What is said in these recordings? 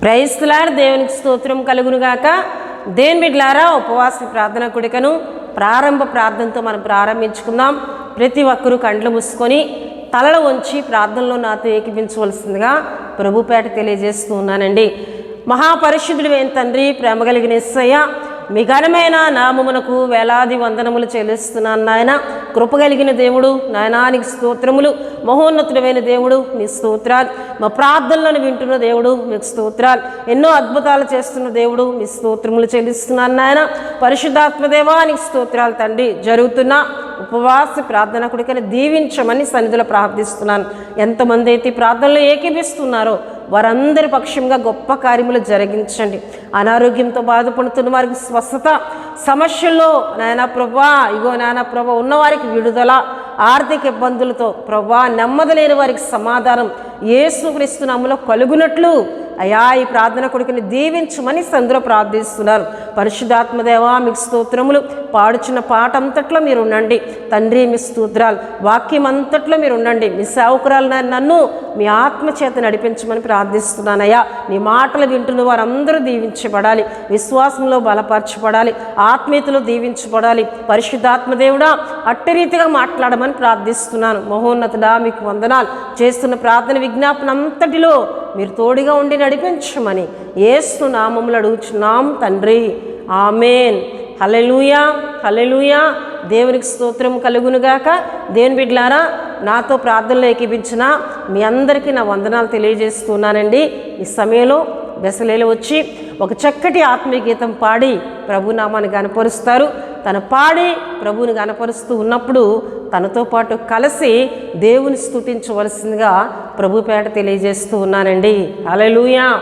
Praise the lord. దేవునికి స్తోత్రం కలుగునుగాక. దేవుని బిడ్డలారా, ఉపవాస ప్రార్థన కూడికను ప్రారంభ ప్రార్థనతో మనం ప్రారంభించుకుందాం. ప్రతి ఒక్కరూ కండ్లు మూసుకొని తలలు వంచి ప్రార్థనలో నాతో ఏకీపించవలసిందిగా ప్రభుపేట తెలియజేస్తూ ఉన్నానండి. మహాపరిశుద్ధుడు అయిన తండ్రి, ప్రేమ కలిగిన యేసయ్య, మీ ఘనమైన నామమునకు వేలాది వందనములు చెల్లిస్తున్నాను నాయన. కృప కలిగిన దేవుడు నాయనానికి స్తోత్రములు. మహోన్నతుడమైన దేవుడు మీ స్తోత్రాలు. మా ప్రార్థనలను వింటున్న దేవుడు మీకు స్తోత్రాలు. ఎన్నో అద్భుతాలు చేస్తున్న దేవుడు మీ స్తోత్రములు చెల్లిస్తున్నాను నాయన. పరిశుద్ధాత్మదేవానికి స్తోత్రాలు తండ్రి. జరుగుతున్న ఉపవాస ప్రార్థన కూడికని దీవించమని సన్నిధిలో ప్రార్థిస్తున్నాను. ఎంతమంది అయితే ప్రార్థనలో ఏకీపిస్తున్నారో వారందరి పక్షంగా గొప్ప కార్యములు జరిగించండి. అనారోగ్యంతో బాధపడుతున్న వారికి స్వస్థత, సమస్యల్లో నాయన ప్రభా, ఇగో నాయన ప్రభా ఉన్నవారికి విడుదల, ఆర్థిక ఇబ్బందులతో ప్రభా నెమ్మది లేని వారికి సమాధానం యేసుక్రీస్తు నామములో కలుగునట్లు అయా ఈ ప్రార్థన కొడుకుని దీవించమని సందులో ప్రార్థిస్తున్నారు. పరిశుద్ధాత్మదేవా మీకు స్తోత్రములు. పాడుచున్న పాట అంతట్లో మీరు ఉండండి తండ్రి. మీ స్తోత్రాలు వాక్యం అంతట్లో మీరు ఉండండి. మీ సేవకురాలు నన్ను మీ ఆత్మచేత నడిపించమని ప్రార్థిస్తున్నానయ్యా. నీ మాటలు వింటున్న వారందరూ దీవించబడాలి, విశ్వాసంలో బలపరచబడాలి, ఆత్మీయతలో దీవించబడాలి. పరిశుద్ధాత్మదేవుడా అట్టి రీతిగా మాట్లాడమని ప్రార్థిస్తున్నాను. మహోన్నతుడా మీకు వందనాలు. చేస్తున్న ప్రార్థన విజ్ఞాపన అంతటిలో మీరు తోడుగా ఉండి నడిపించమని యేసు నామములో అడుగుచున్నాం తండ్రి. ఆమేన్. హల్లెలూయా, హల్లెలూయా. దేవునికి స్తోత్రం కలుగునుగాక. దేవుని బిడ్డలారా, నాతో ప్రార్థనలో ఏకీపించిన మీ అందరికీ నా వందనాలు తెలియజేస్తున్నానండి. ఈ సమయంలో బెసలేలు వచ్చి ఒక చక్కటి ఆత్మీయ గీతం పాడి ప్రభునామాన్ని గనపరుస్తారు. తను పాడి ప్రభువుని గనపరుస్తూ ఉన్నప్పుడు తనతో పాటు కలిసి దేవుని స్తుతించవలసిందిగా ప్రభుపేట తెలియజేస్తూ ఉన్నానండి. హల్లెలూయా.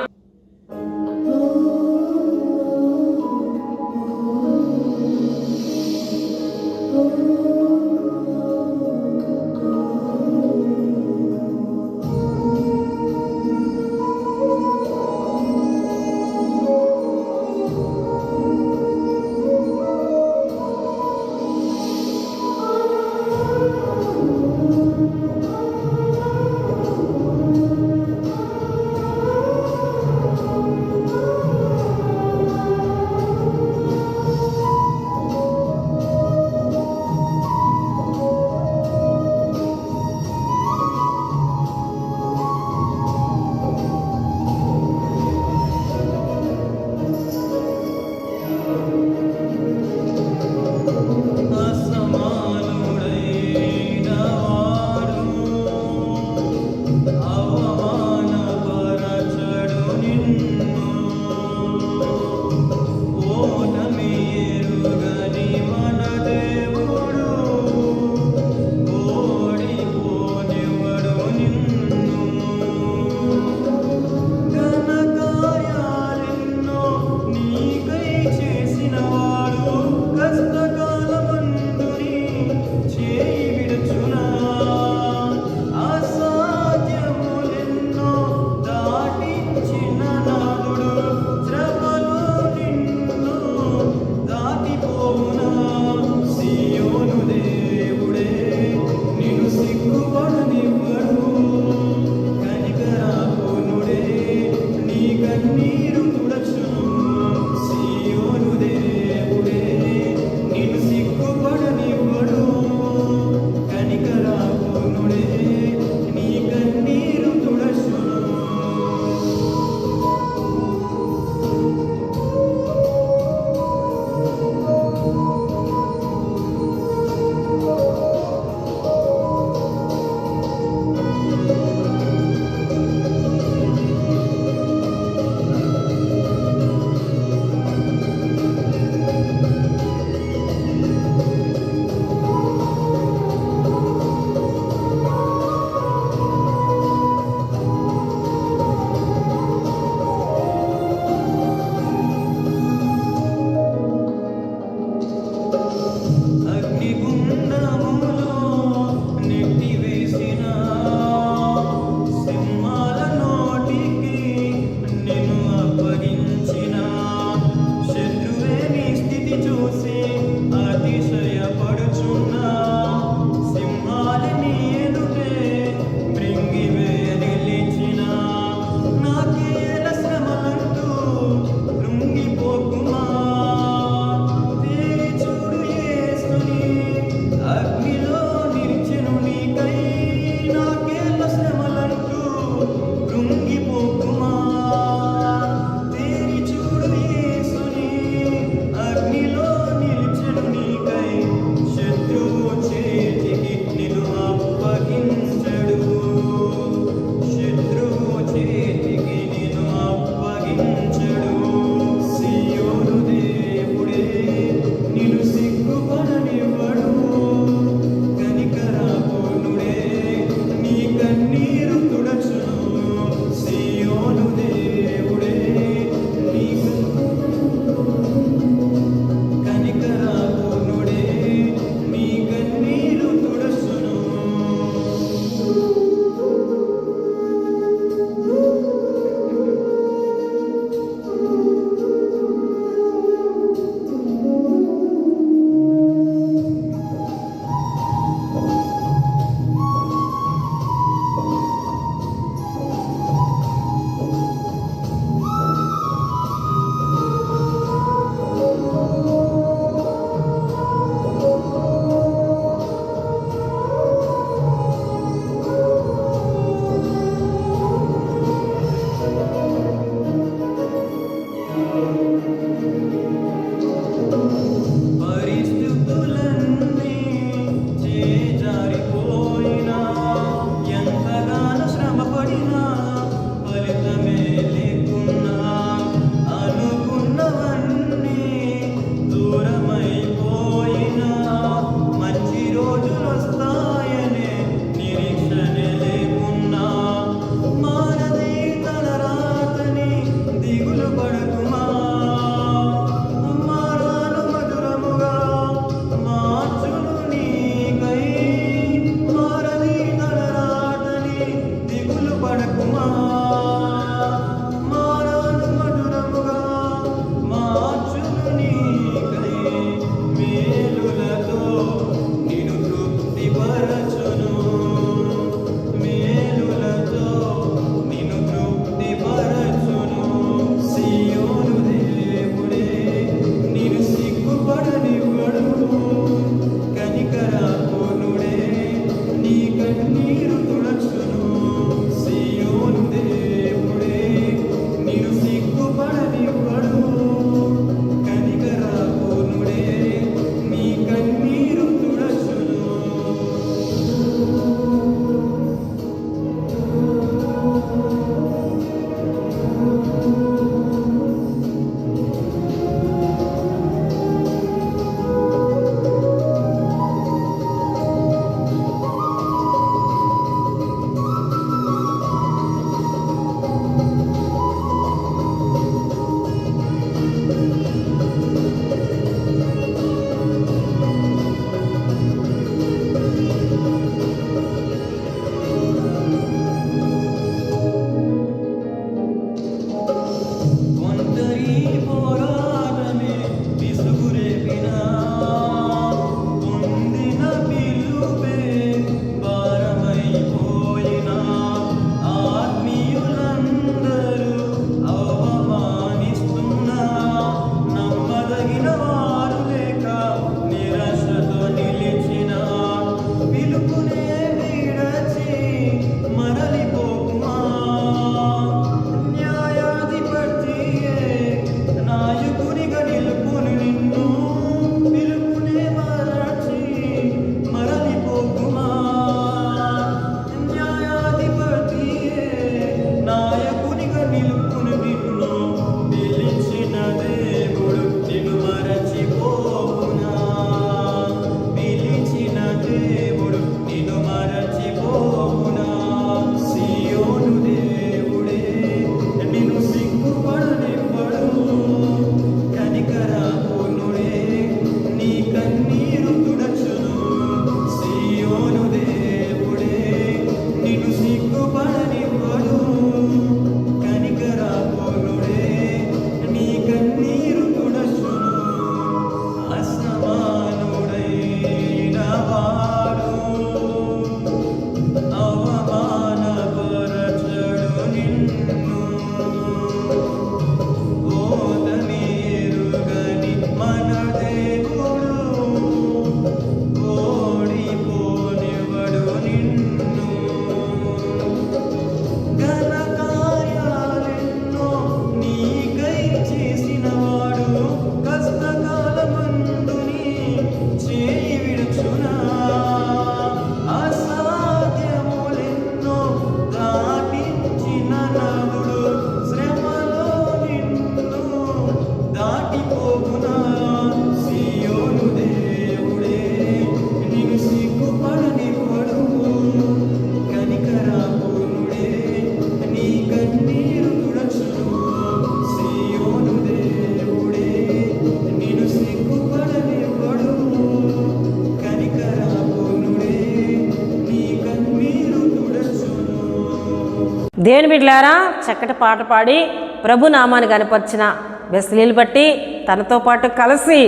దేవుని బిడ్డలారా, చక్కటి పాట పాడి ప్రభు నామాన్ని గనపరిచిన బెస్లీలు బట్టి తనతో పాటు కలిసి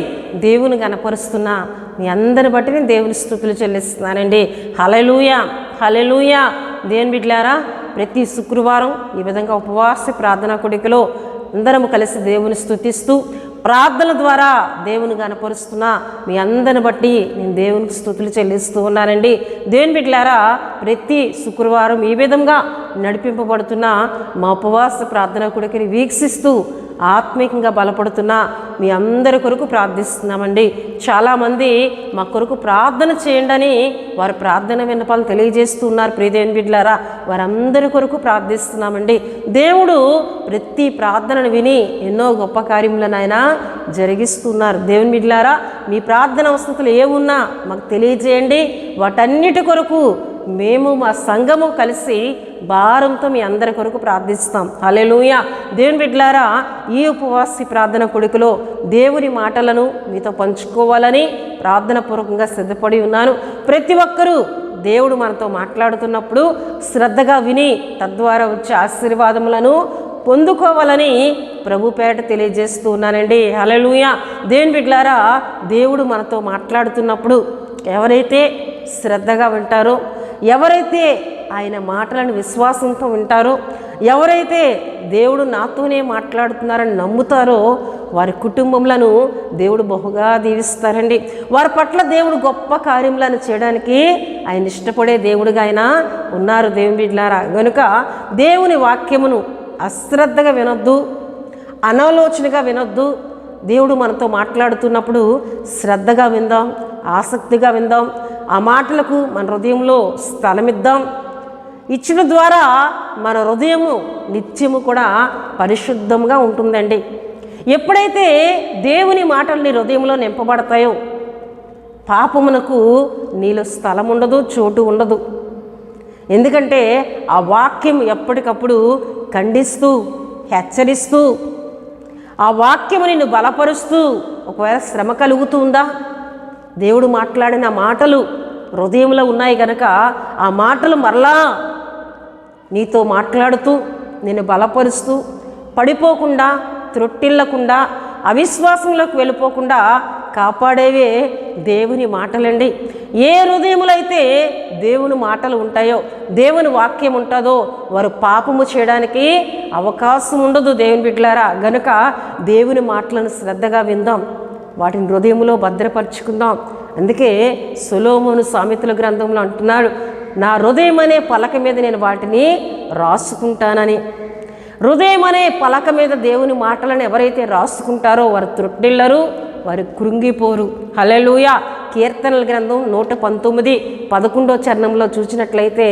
దేవుని గనపరుస్తున్న మీ అందరిని బట్టి నేను దేవుని స్తుతులు చెల్లిస్తున్నానండి. హల్లెలూయా, హల్లెలూయా. దేవుని బిడ్డలారా, ప్రతి శుక్రవారం ఈ విధంగా ఉపవాస ప్రార్థనా కూడికలో అందరం కలిసి దేవుని స్తుతిస్తూ ప్రార్థన ద్వారా దేవుని గనపరుస్తున్న మీ అందరిని బట్టి నేను దేవునికి స్తుతులు చెల్లిస్తూ ఉన్నానండి. దేవుని బిడ్డలారా, ప్రతి శుక్రవారం ఈ విధంగా నడిపింపబడుతున్న మా ఉపవాస ప్రార్థన కూడికని వీక్షిస్తూ ఆత్మీయంగా బలపడుతున్న మీ అందరి కొరకు ప్రార్థిస్తున్నామండి. చాలామంది మా కొరకు ప్రార్థన చేయండి అని వారి ప్రార్థన విన్నపాలు తెలియజేస్తూ ఉన్నారు. ప్రియదేవుని బిడ్డలారా, వారందరి కొరకు ప్రార్థిస్తున్నామండి. దేవుడు ప్రతి ప్రార్థనను విని ఎన్నో గొప్ప కార్యములను ఆయన జరిగిస్తున్నారు. దేవుని బిడ్డలారా, మీ ప్రార్థన అవసరతలు ఏమున్నా మాకు తెలియజేయండి. వాటన్నిటి కొరకు మేము మా సంఘము కలిసి భారంతో మీ అందరి కొరకు ప్రార్థిస్తాం. హల్లెలూయా. దేవుని బిడ్డలారా, ఈ ఉపవాసి ప్రార్థన కూడికలో దేవుని మాటలను మీతో పంచుకోవాలని ప్రార్థన పూర్వకంగా సిద్ధపడి ఉన్నాను. ప్రతి ఒక్కరూ దేవుడు మనతో మాట్లాడుతున్నప్పుడు శ్రద్ధగా విని తద్వారా వచ్చే ఆశీర్వాదములను పొందుకోవాలని ప్రభు పేట తెలియజేస్తూ ఉన్నానండి. హల్లెలూయా. దేవుని బిడ్డలారా, దేవుడు మనతో మాట్లాడుతున్నప్పుడు ఎవరైతే శ్రద్ధగా వింటారో, ఎవరైతే ఆయన మాటలను విశ్వాసంతో వింటారో, ఎవరైతే దేవుడు నాతోనే మాట్లాడుతున్నారని నమ్ముతారో వారి కుటుంబములను దేవుడు బహుగా దీవిస్తారండి. వారి పట్ల దేవుడు గొప్ప కార్యములను చేయడానికి ఆయన ఇష్టపడే దేవుడిగా ఆయన ఉన్నారు. దేవుని బిడ్డలారా, కనుక దేవుని వాక్యమును అశ్రద్ధగా వినొద్దు, అనాలోచనగా వినొద్దు. దేవుడు మనతో మాట్లాడుతున్నప్పుడు శ్రద్ధగా విందాం, ఆసక్తిగా విందాం. ఆ మాటలకు మన హృదయంలో స్థలమిద్దాం. ఇచ్చిన ద్వారా మన హృదయము నిత్యము కూడా పరిశుద్ధంగా ఉంటుందండి. ఎప్పుడైతే దేవుని మాటలు నీ హృదయంలో నింపబడతాయో పాపమునకు నీలో స్థలం ఉండదు, చోటు ఉండదు. ఎందుకంటే ఆ వాక్యం ఎప్పటికప్పుడు ఖండిస్తూ, హెచ్చరిస్తూ, ఆ వాక్యము నిన్ను బలపరుస్తూ, ఒకవేళ శ్రమ కలుగుతుందా, దేవుడు మాట్లాడిన మాటలు హృదయంలో ఉన్నాయి కనుక ఆ మాటలు మరలా నీతో మాట్లాడుతూ నిన్ను బలపరుస్తూ పడిపోకుండా, త్రొట్టిల్లకుండా, అవిశ్వాసంలోకి వెళ్ళిపోకుండా కాపాడేవే దేవుని మాటలండి. ఏ హృదయములో అయితే దేవుని మాటలు ఉంటాయో, దేవుని వాక్యం ఉంటుందో వారు పాపము చేయడానికి అవకాశం ఉండదు. దేవుని బిడ్డలారా, గనుక దేవుని మాటలను శ్రద్ధగా విందాం, వాటిని హృదయంలో భద్రపరుచుకుందాం. అందుకే సొలొమోను సామెతల గ్రంథంలో అంటున్నాడు, నా హృదయం అనే పలక మీద నేను వాటిని రాసుకుంటానని. హృదయం అనే పలక మీద దేవుని మాటలను ఎవరైతే రాసుకుంటారో వారు త్రొట్టిల్లరు, వారు కృంగిపోరు. హల్లెలూయా. కీర్తనల గ్రంథం 119:11 చరణంలో చూసినట్లయితే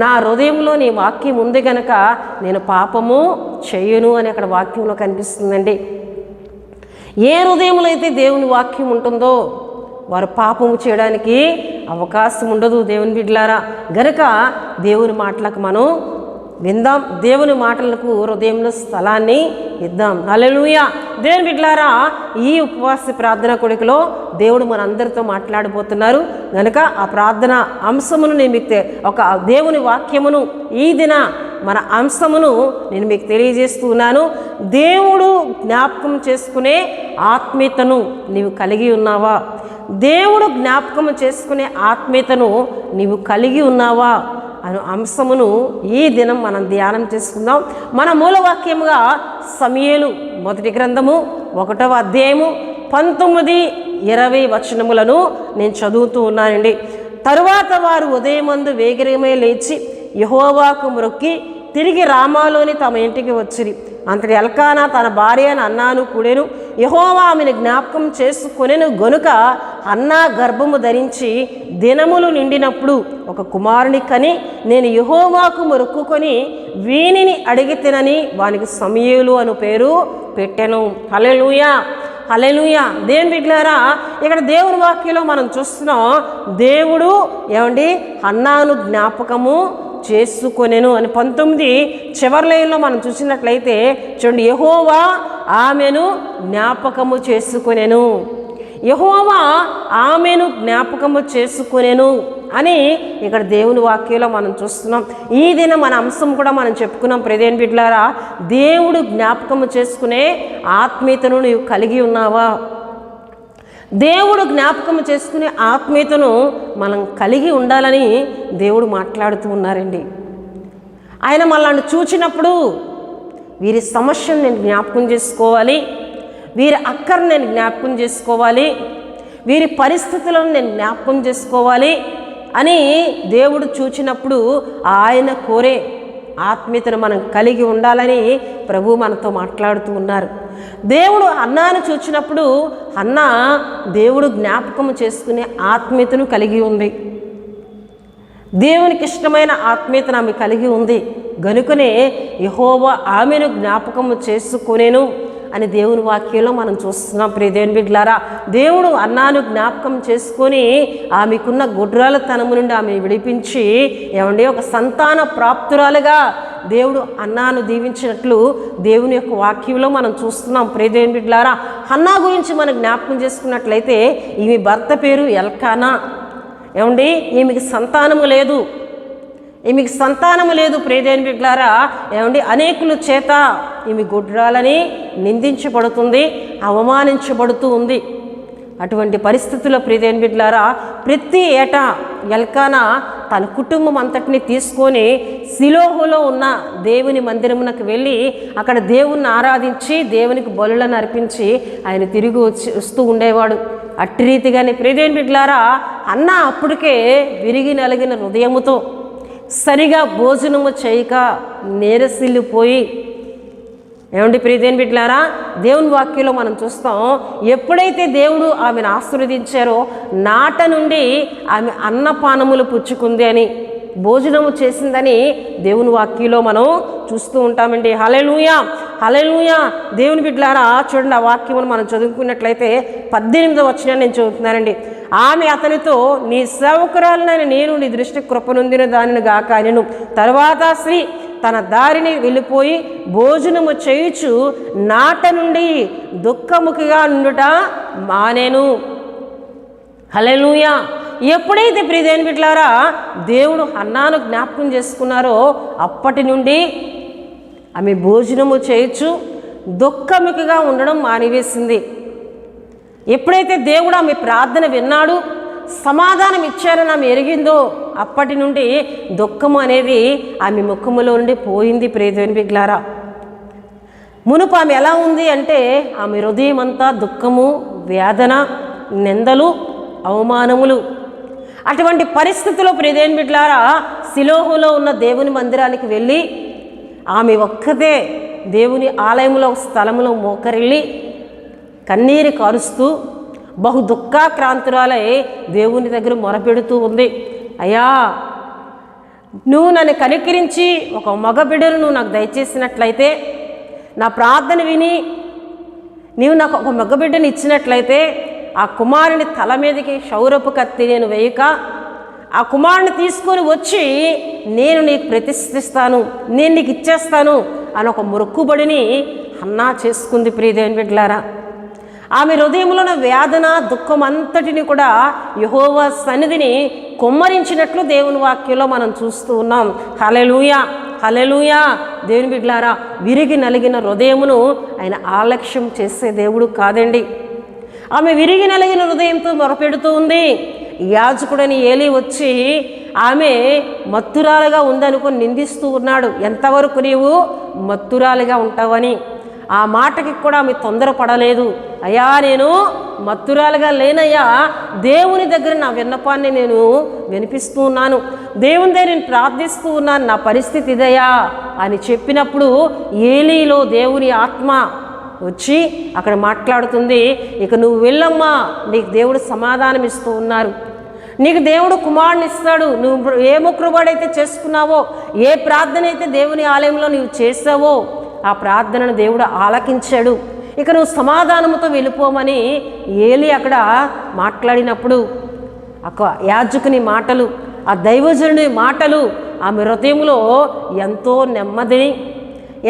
నా హృదయంలో నీ వాక్యం ఉంది గనక నేను పాపము చెయ్యను అని అక్కడ వాక్యంలో కనిపిస్తుందండి. ఏ హృదయంలో అయితే దేవుని వాక్యం ఉంటుందో వారు పాపము చేయడానికి అవకాశం ఉండదు దేవుని బిడ్డలారా. గనుక దేవుని మాటలకు మనం విందాం, దేవుని మాటలకు హృదయంలో స్థలాన్ని ఇద్దాం. హల్లెలూయా. దేవుని బిడ్డలారా, ఈ ఉపవాస ప్రార్థన కొడుకులో దేవుడు మనందరితో మాట్లాడబోతున్నారు. కనుక ఆ ప్రార్థన అంశమును నేను మీకు ఒక దేవుని వాక్యమును ఈ దిన మన అంశమును నేను మీకు తెలియజేస్తూ ఉన్నాను. దేవుడు జ్ఞాపకం చేసుకునే ఆత్మీయతను నీవు కలిగి ఉన్నావా? దేవుడు జ్ఞాపకం చేసుకునే ఆత్మీయతను నీవు కలిగి ఉన్నావా అను అంశమును ఈ దినం మనం ధ్యానం చేసుకుందాం. మన మూలవాక్యముగా సమూయేలు మొదటి గ్రంథము 1వ అధ్యాయము 19-20 వచనములను నేను చదువుతూ ఉన్నానండి. తరువాత వారు ఉదయమందు వేగిరమే లేచి యెహోవాకు మొక్కి తిరిగి రామాలోని తమ ఇంటికి వచ్చిరి. అంతటి ఎల్కానా తన భార్య అన్నాను కూడెను. యెహోవా ఆమెను జ్ఞాపకం చేసుకొనెను గనుక అన్నా గర్భము ధరించి దినములు నిండినప్పుడు ఒక కుమారుని కని నేను యెహోవాకు మొక్కుకొని వీనిని అడిగి తినని వానికి సమూయేలు అను పేరు పెట్టెను. హల్లెలూయా, హల్లెలూయా. దేవుని బిడ్డలారా, ఇక్కడ దేవుని వాక్యంలో మనం చూస్తున్నాం, దేవుడు ఏమండి హన్నాను జ్ఞాపకము చేసుకొనెను అని 19 చివరి లైన్లో మనం చూసినట్లయితే చూడండి, యెహోవా ఆమెను జ్ఞాపకము చేసుకొనెను. యెహోవా ఆమెను జ్ఞాపకము చేసుకొనెను అని ఇక్కడ దేవుని వాక్యంలో మనం చూస్తున్నాం. ఈ దినం మన అంశం కూడా మనం చెప్పుకున్నాం. ప్రియమైన బిడ్డలారా, దేవుడు జ్ఞాపకము చేసుకునే ఆత్మీయతను నీవు కలిగి ఉన్నావా? దేవుడు జ్ఞాపకం చేసుకునే ఆత్మీయతను మనం కలిగి ఉండాలని దేవుడు మాట్లాడుతూ ఉన్నారండి. ఆయన మనల్ని చూచినప్పుడు వీరి సమస్యను నేను జ్ఞాపకం చేసుకోవాలి, వీరి అక్కర్ని నేను జ్ఞాపకం చేసుకోవాలి, వీరి పరిస్థితులను నేను జ్ఞాపకం చేసుకోవాలి అని దేవుడు చూచినప్పుడు ఆయన కోరే ఆత్మీయతను మనం కలిగి ఉండాలని ప్రభు మనతో మాట్లాడుతూ ఉన్నారు. దేవుడు హన్నాను చూచినప్పుడు హన్నా దేవుడు జ్ఞాపకం చేసుకునే ఆత్మీయతను కలిగి ఉంది. దేవునికి ఇష్టమైన ఆత్మీయతను ఆమె కలిగి ఉంది. గనుకనే యెహోవా ఆమెను జ్ఞాపకము చేసుకొనెను అని దేవుని వాక్యంలో మనం చూస్తున్నాం. ప్రియ దేవుని బిడ్డలారా, దేవుడు అన్నాను జ్ఞాపకం చేసుకొని ఆమెకున్న గొడ్రాలతనము నుండి ఆమె విడిపించి ఏమండి ఒక సంతాన ప్రాప్తురాలుగా దేవుడు అన్నాను దీవించినట్లు దేవుని యొక్క వాక్యంలో మనం చూస్తున్నాం. ప్రియ దేవుని బిడ్డలారా, హన్నా గురించి మనం జ్ఞాపకం చేసుకున్నట్లయితే ఈమె భర్త పేరు ఎల్కానా. ఏమండి ఈమెకి సంతానము లేదు, ఈమెకి సంతానము లేదు. ప్రియదేని బిడ్డలారా, ఏమండి అనేకుల చేత ఈమె గొడ్రాలని నిందించబడుతుంది, అవమానించబడుతూ ఉంది. అటువంటి పరిస్థితుల్లో ప్రియదేని బిడ్డలారా, ప్రతి ఏటా ఎల్కానా తన కుటుంబం అంతటిని తీసుకొని షిలోహులో ఉన్న దేవుని మందిరమునకు వెళ్ళి అక్కడ దేవుణ్ణి ఆరాధించి దేవునికి బలులను అర్పించి ఆయన తిరిగి వస్తూ ఉండేవాడు. అట్టి రీతిగానే ప్రియదేని బిడ్డలారా, అన్న అప్పటికే విరిగి నలిగిన హృదయముతో సరిగా భోజనము చేయక నీరసిల్లిపోయి, ఏమండి ప్రియదేని బిడ్డలారా, దేవుని వాక్యంలో మనం చూస్తాం, ఎప్పుడైతే దేవుడు ఆమెను ఆశీర్వదించారో నాట నుండి ఆమె అన్నపానములు పుచ్చుకుంది అని, భోజనము చేసిందని దేవుని వాక్యంలో మనం చూస్తూ ఉంటామండి. హల్లెలూయా, హల్లెలూయా. దేవుని బిడ్డలారా, చూడండి ఆ వాక్యమును మనం చదువుకున్నట్లయితే 18వ వచనాన్ని నేను చదువుతున్నానండి. ఆమె అతనితో నీ సేవకురాలనైన నేను నీ దృష్టి కృపనొందిన దానిని గాక అనెను. తరువాత స్త్రీ తన దారిని వెళ్ళిపోయి భోజనము చేయుచు నాట నుండి దుఃఖముఖిగా నుండుట మానేను. హల్లెలూయా. ఎప్పుడైతే ప్రియదేని బిడ్డలారా దేవుడు హన్నాను జ్ఞాపకం చేసుకున్నారో అప్పటి నుండి ఆమె భోజనము చేయొచ్చు దుఃఖముఖిగా ఉండడం మానివేసింది. ఎప్పుడైతే దేవుడు ఆమె ప్రార్థన విన్నాడు, సమాధానం ఇచ్చారని ఆమె ఎరిగిందో అప్పటి నుండి దుఃఖము అనేది ఆమె ముఖములో నుండి పోయింది. ప్రియదేని బిడ్డలారా, మునుపు ఆమె ఎలా ఉంది అంటే ఆమె హృదయం అంతా దుఃఖము, వేదన, నిందలు, అవమానములు. అటువంటి పరిస్థితుల్లో ప్రియదేని బిడ్డలారా షిలోహులో ఉన్న దేవుని మందిరానికి వెళ్ళి ఆమె ఒక్కతే దేవుని ఆలయంలో స్థలంలో మోకరిల్లి కన్నీరు కారుస్తూ బహు దుఃఖాక్రాంతురాలై దేవుని దగ్గర మొరపెడుతూ ఉంది. అయ్యా, నువ్వు నన్ను కనికరించి ఒక మగబిడ్డను నువ్వు నాకు దయచేసినట్లయితే, నా ప్రార్థన విని నీవు నాకు ఒక మగబిడ్డను ఇచ్చినట్లయితే, ఆ కుమారుని తల మీదకి క్షౌరపు కత్తి నేను వేయక ఆ కుమారుని తీసుకొని వచ్చి నేను నీకు ప్రతిష్ఠిస్తాను, నేను నీకు ఇచ్చేస్తాను అని ఒక మొక్కుబడిని హన్నా చేసుకుంది. ప్రియదేవుని బిడ్డలారా, ఆమె హృదయంలో ఉన్న వేదన దుఃఖం అంతటిని కూడా యెహోవా సన్నిధిని కొమ్మరించినట్లు దేవుని వాక్యంలో మనం చూస్తూ ఉన్నాం. హల్లెలూయా, హల్లెలూయా. దేవుని బిడ్డలారా, విరిగి నలిగిన హృదయమును ఆయన ఆలక్ష్యం చేసే దేవుడు కాదండి. ఆమె విరిగి నలిగిన హృదయంతో మొరపెడుతూ ఉంది. యాజకుడని ఏలీ వచ్చి ఆమె మత్తురాలుగా ఉందనుకొని నిందిస్తూ ఉన్నాడు. ఎంతవరకు నీవు మత్తురాలుగా ఉంటావని. ఆ మాటకి కూడా ఆమె తొందరపడలేదు. అయ్యా, నేను మత్తురాలుగా లేనయ్యా, దేవుని దగ్గర నా విన్నపాన్ని నేను వినిపిస్తూ ఉన్నాను, దేవుని దగ్గర నేను ప్రార్థిస్తూ ఉన్నాను, నా పరిస్థితి ఇదయ్యా అని చెప్పినప్పుడు ఏలీలో దేవుని ఆత్మ వచ్చి అక్కడ మాట్లాడుతుంది. ఇక నువ్వు వెళ్ళమ్మా, నీకు దేవుడు సమాధానం ఇస్తూ ఉన్నారు, నీకు దేవుడు కుమారుని ఇస్తాడు. నువ్వు ఏ మొక్కుబడైతే చేసుకున్నావో, ఏ ప్రార్థన అయితే దేవుని ఆలయంలో నీవు చేసావో ఆ ప్రార్థనను దేవుడు ఆలకించాడు. ఇక నువ్వు సమాధానంతో వెళ్ళిపోమని ఏలీ అక్కడ మాట్లాడినప్పుడు ఒక యాజకుని మాటలు, ఆ దైవజనుని మాటలు ఆమె హృదయంలో ఎంతో నెమ్మదిని,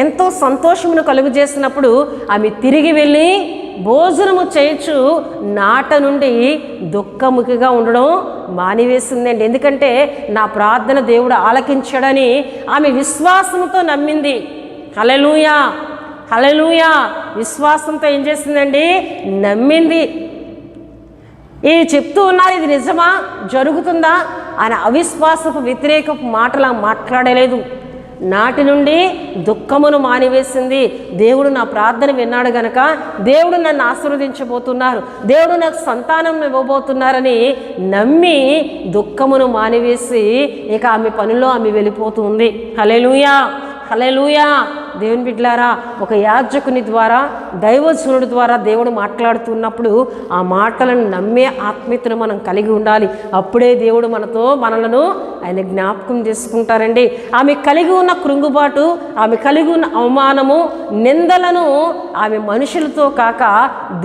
ఎంతో సంతోషమును కలుగజేసినప్పుడు ఆమె తిరిగి వెళ్ళి భోజనము చేయొచ్చు నాట నుండి దుఃఖముఖిగా ఉండడం మానివేసిందండి. ఎందుకంటే నా ప్రార్థన దేవుడు ఆలకించాడని ఆమె విశ్వాసంతో నమ్మింది. హల్లెలూయా, హల్లెలూయా. విశ్వాసంతో ఏం చేసిందండి? నమ్మింది. ఇది చెప్తూ ఉన్నారు, ఇది నిజమా, జరుగుతుందా అని అవిశ్వాసపు వ్యతిరేకపు మాటలా మాట్లాడలేదు. నాటి నుండి దుఃఖమును మానివేసింది. దేవుడు నా ప్రార్థన విన్నాడు గనక దేవుడు నన్ను ఆశీర్వదించబోతున్నారు, దేవుడు నాకు సంతానం ఇవ్వబోతున్నారని నమ్మి దుఃఖమును మానివేసి ఇక ఆమె పనిలో ఆమె వెళ్ళిపోతుంది. హల్లెలూయా, హల్లెలూయా. దేవుని బిడ్డలారా, ఒక యాజకుని ద్వారా, దైవజనుడి ద్వారా దేవుడు మాట్లాడుతున్నప్పుడు ఆ మాటలను నమ్మే ఆత్మీయతను మనం కలిగి ఉండాలి. అప్పుడే దేవుడు మనలను ఆయన జ్ఞాపకం చేసుకుంటారండి. ఆమె కలిగి ఉన్న కృంగుబాటు, ఆమె కలిగి ఉన్న అవమానము, నిందలను ఆమె మనుషులతో కాక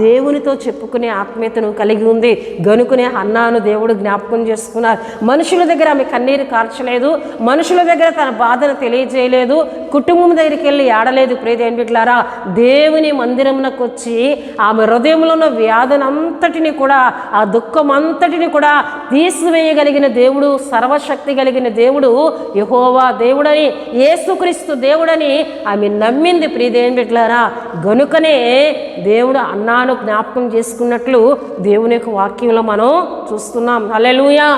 దేవునితో చెప్పుకునే ఆత్మీయతను కలిగి ఉంది. గనుకునే హన్నాను దేవుడు జ్ఞాపకం చేసుకున్నారు. మనుషుల దగ్గర ఆమె కన్నీరు కార్చలేదు, మనుషుల దగ్గర తన బాధను తెలియజేయలేదు, కుటుంబం దగ్గరికి వెళ్ళి ఆడలేదు. ప్రియదేవుని బిడ్డలారా, దేవుని మందిరమునకు వచ్చి ఆమె హృదయంలో ఉన్న వ్యాధనంతటిని కూడా, ఆ దుఃఖం అంతటిని కూడా తీసివేయగలిగిన దేవుడు, సర్వశక్తి కలిగిన దేవుడు యెహోవా దేవుడని, యేసుక్రీస్తు దేవుడని ఆమె నమ్మింది. ప్రియదేవుని బిడ్డలారా, గనుకనే దేవుడు అన్నాను జ్ఞాపకం చేసుకున్నట్లు దేవుని యొక్క వాక్యంలో మనం చూస్తున్నాం. హల్లెలూయా.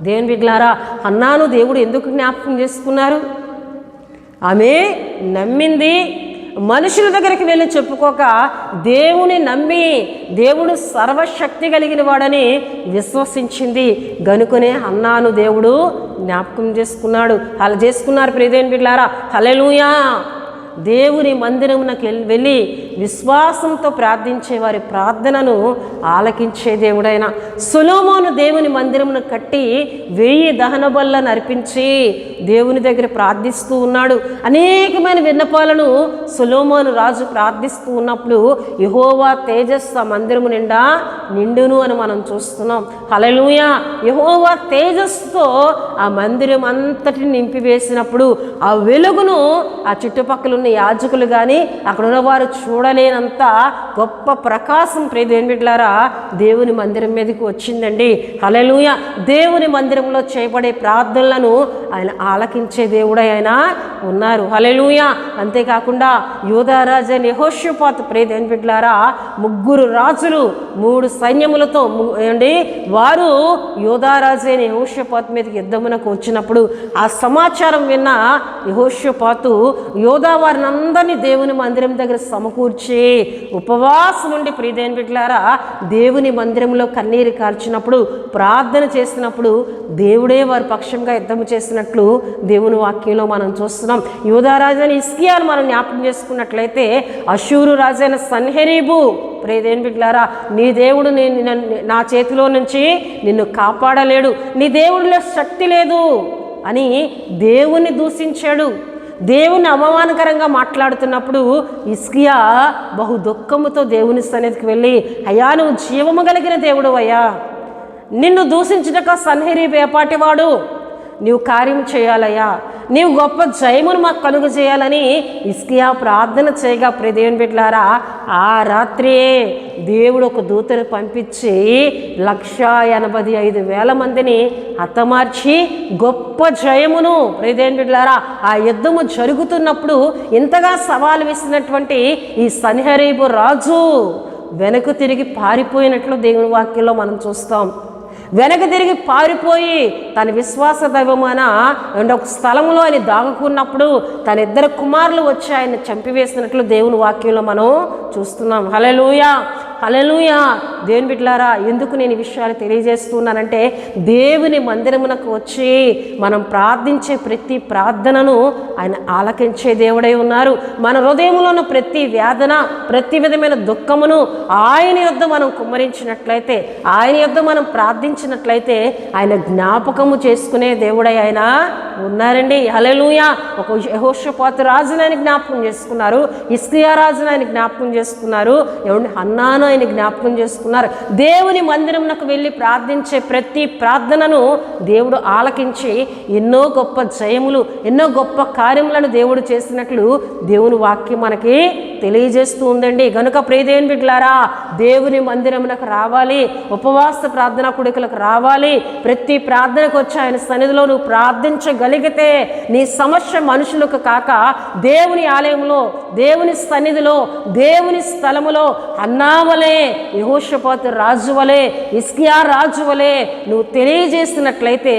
దేవుని బిడ్డలారా, అన్నాను దేవుడు ఎందుకు జ్ఞాపకం చేసుకున్నారు? ఆమె నమ్మింది. మనుషుల దగ్గరికి వెళ్ళి చెప్పుకోక దేవుని నమ్మి, దేవుడు సర్వశక్తి కలిగిన వాడని విశ్వసించింది. గనుకనే హన్నాను దేవుడు జ్ఞాపకం చేసుకున్నాడు. అలా చేసుకున్నారు. ప్రియదేవుని బిడ్డలారా, హల్లెలూయా. దేవుని మందిరమునకు వెళ్ళి విశ్వాసంతో ప్రార్థించే వారి ప్రార్థనను ఆలకించే దేవుడైన సొలొమోను దేవుని మందిరమును కట్టి 1000 దహన బలులను అర్పించి దేవుని దగ్గర ప్రార్థిస్తూ ఉన్నాడు. అనేకమైన విన్నపాలను సొలొమోను రాజు ప్రార్థిస్తూ ఉన్నప్పుడు యెహోవా తేజస్సు ఆ మందిరము నిండా నిండును అని మనం చూస్తున్నాం. హల్లెలూయా. యెహోవా తేజస్సుతో ఆ మందిరం అంతటిని నింపివేసినప్పుడు ఆ వెలుగును ఆ చుట్టుపక్కల యాజకులు కానీ అక్కడ ఉన్నవారు చూడలేనంత గొప్ప ప్రకాశం ప్రియదేవుని బిడ్డలారా దేవుని మందిరం మీదకి వచ్చిందండి. హల్లెలూయా. దేవుని మందిరంలో చేయబడే ప్రార్థనలను ఆయన ఆలకించే దేవుడై ఆయన ఉన్నారు. హల్లెలూయా. అంతేకాకుండా యూదారాజు యెహోషాపాతు ప్రియదేవుని బిడ్డలారా 3 రాజులు 3 సైన్యములతో వారు యూదారాజు అయిన యెహోషాపాతు మీదకి యుద్ధమునకు వచ్చినప్పుడు ఆ సమాచారం విన్న యెహోషాపాతు యోధా వారిని అందరినీ దేవుని మందిరం దగ్గర సమకూర్చి ఉపవాసం ఉండి ప్రియదేవుని బిడ్డలారా దేవుని మందిరంలో కన్నీరు కార్చినప్పుడు, ప్రార్థన చేసినప్పుడు దేవుడే వారి పక్షంగా యుద్ధము చేసినట్లు దేవుని వాక్యంలో మనం చూస్తున్నాం. యూదా రాజైన హిజ్కియాను మనం జ్ఞాపకం చేసుకున్నట్లయితే అషూరు రాజైన సన్హెరీబు ప్రియదేవుని బిడ్డలారా, నీ దేవుడు నా చేతిలో నుంచి నిన్ను కాపాడలేడు, నీ దేవుడిలో శక్తి లేదు అని దేవుణ్ణి దూషించాడు. దేవుని అవమానకరంగా మాట్లాడుతున్నప్పుడు హిజ్కియా బహు దుఃఖముతో దేవుని సన్నిధికి వెళ్ళి, అయ్యా నువ్వు జీవము కలిగిన దేవుడు అయ్యా, నిన్ను దూషించుటక సన్హెరీబు ఏపాటివాడు, నీవు కార్యం చేయాలయ్యా, నీవు గొప్ప జయమును మాకు కలుగు చేయాలని హిజ్కియా ప్రార్థన చేయగా ప్రియదేవుని బిడ్డలారా, ఆ రాత్రే దేవుడు ఒక దూతను పంపించి 185,000 మందిని హతమార్చి గొప్ప జయమును, ప్రియదేవుని బిడ్డలారా, ఆ యుద్ధము జరుగుతున్నప్పుడు ఇంతగా సవాలు విసినటువంటి ఈ సన్హెరీబు రాజు వెనక్కు తిరిగి పారిపోయినట్లు దేవుని వాక్యంలో మనం చూస్తాం. వెనక తిరిగి పారిపోయి తన విశ్వాస దైవమైన ఒక స్థలంలో ఆయన దాగుకున్నప్పుడు తన 2 కుమారులు వచ్చి ఆయన చంపివేసినట్లు దేవుని వాక్యంలో మనం చూస్తున్నాం. హల్లెలూయా, హల్లెలూయా. దేవుని బిడ్డలారా, ఎందుకు నేను ఈ విషయాలు తెలియజేస్తున్నానంటే, దేవుని మందిరమునకు వచ్చి మనం ప్రార్థించే ప్రతి ప్రార్థనను ఆయన ఆలకించే దేవుడై ఉన్నారు. మన హృదయంలో ఉన్న ప్రతి వేదన, ప్రతి విధమైన దుఃఖమును ఆయన యొద్ద మనం కుమ్మరించినట్లయితే, ఆయన యొద్ద మనం ప్రార్థించినట్లయితే ఆయన జ్ఞాపకము చేసుకునే దేవుడై ఆయన ఉన్నారండి. హల్లెలూయా. ఒక యెహోషాపాతు రాజుని ఆయన జ్ఞాపకం చేసుకున్నారు, హిజ్కియా రాజుని ఆయన జ్ఞాపకం చేసుకున్నారు, ఎవరిని హన్నాను ఆయన జ్ఞాపకం చేసుకున్నారు. దేవుని మందిరమునకు వెళ్ళి ప్రార్థించే ప్రతి ప్రార్థనను దేవుడు ఆలకించి ఎన్నో గొప్ప జయములు, ఎన్నో గొప్ప కార్యములను దేవుడు చేసినట్లు దేవుని వాక్యం మనకి తెలియజేస్తూ ఉందండి. గనుక ప్రియదేవుని బిడ్డలారా, దేవుని మందిరమునకు రావాలి, ఉపవాస ప్రార్థనా కూడికలకు రావాలి. ప్రతి ప్రార్థనకు వచ్చి ఆయన సన్నిధిలో నువ్వు ప్రార్థించగలిగితే నీ సమస్య మనుషులకు కాక దేవుని ఆలయంలో, దేవుని సన్నిధిలో, దేవుని స్థలములో అన్నావలే, యెహోషాపాతు రాజు వలే, హిజ్కియా రాజు వలే నువ్వు తెలియజేసినట్లయితే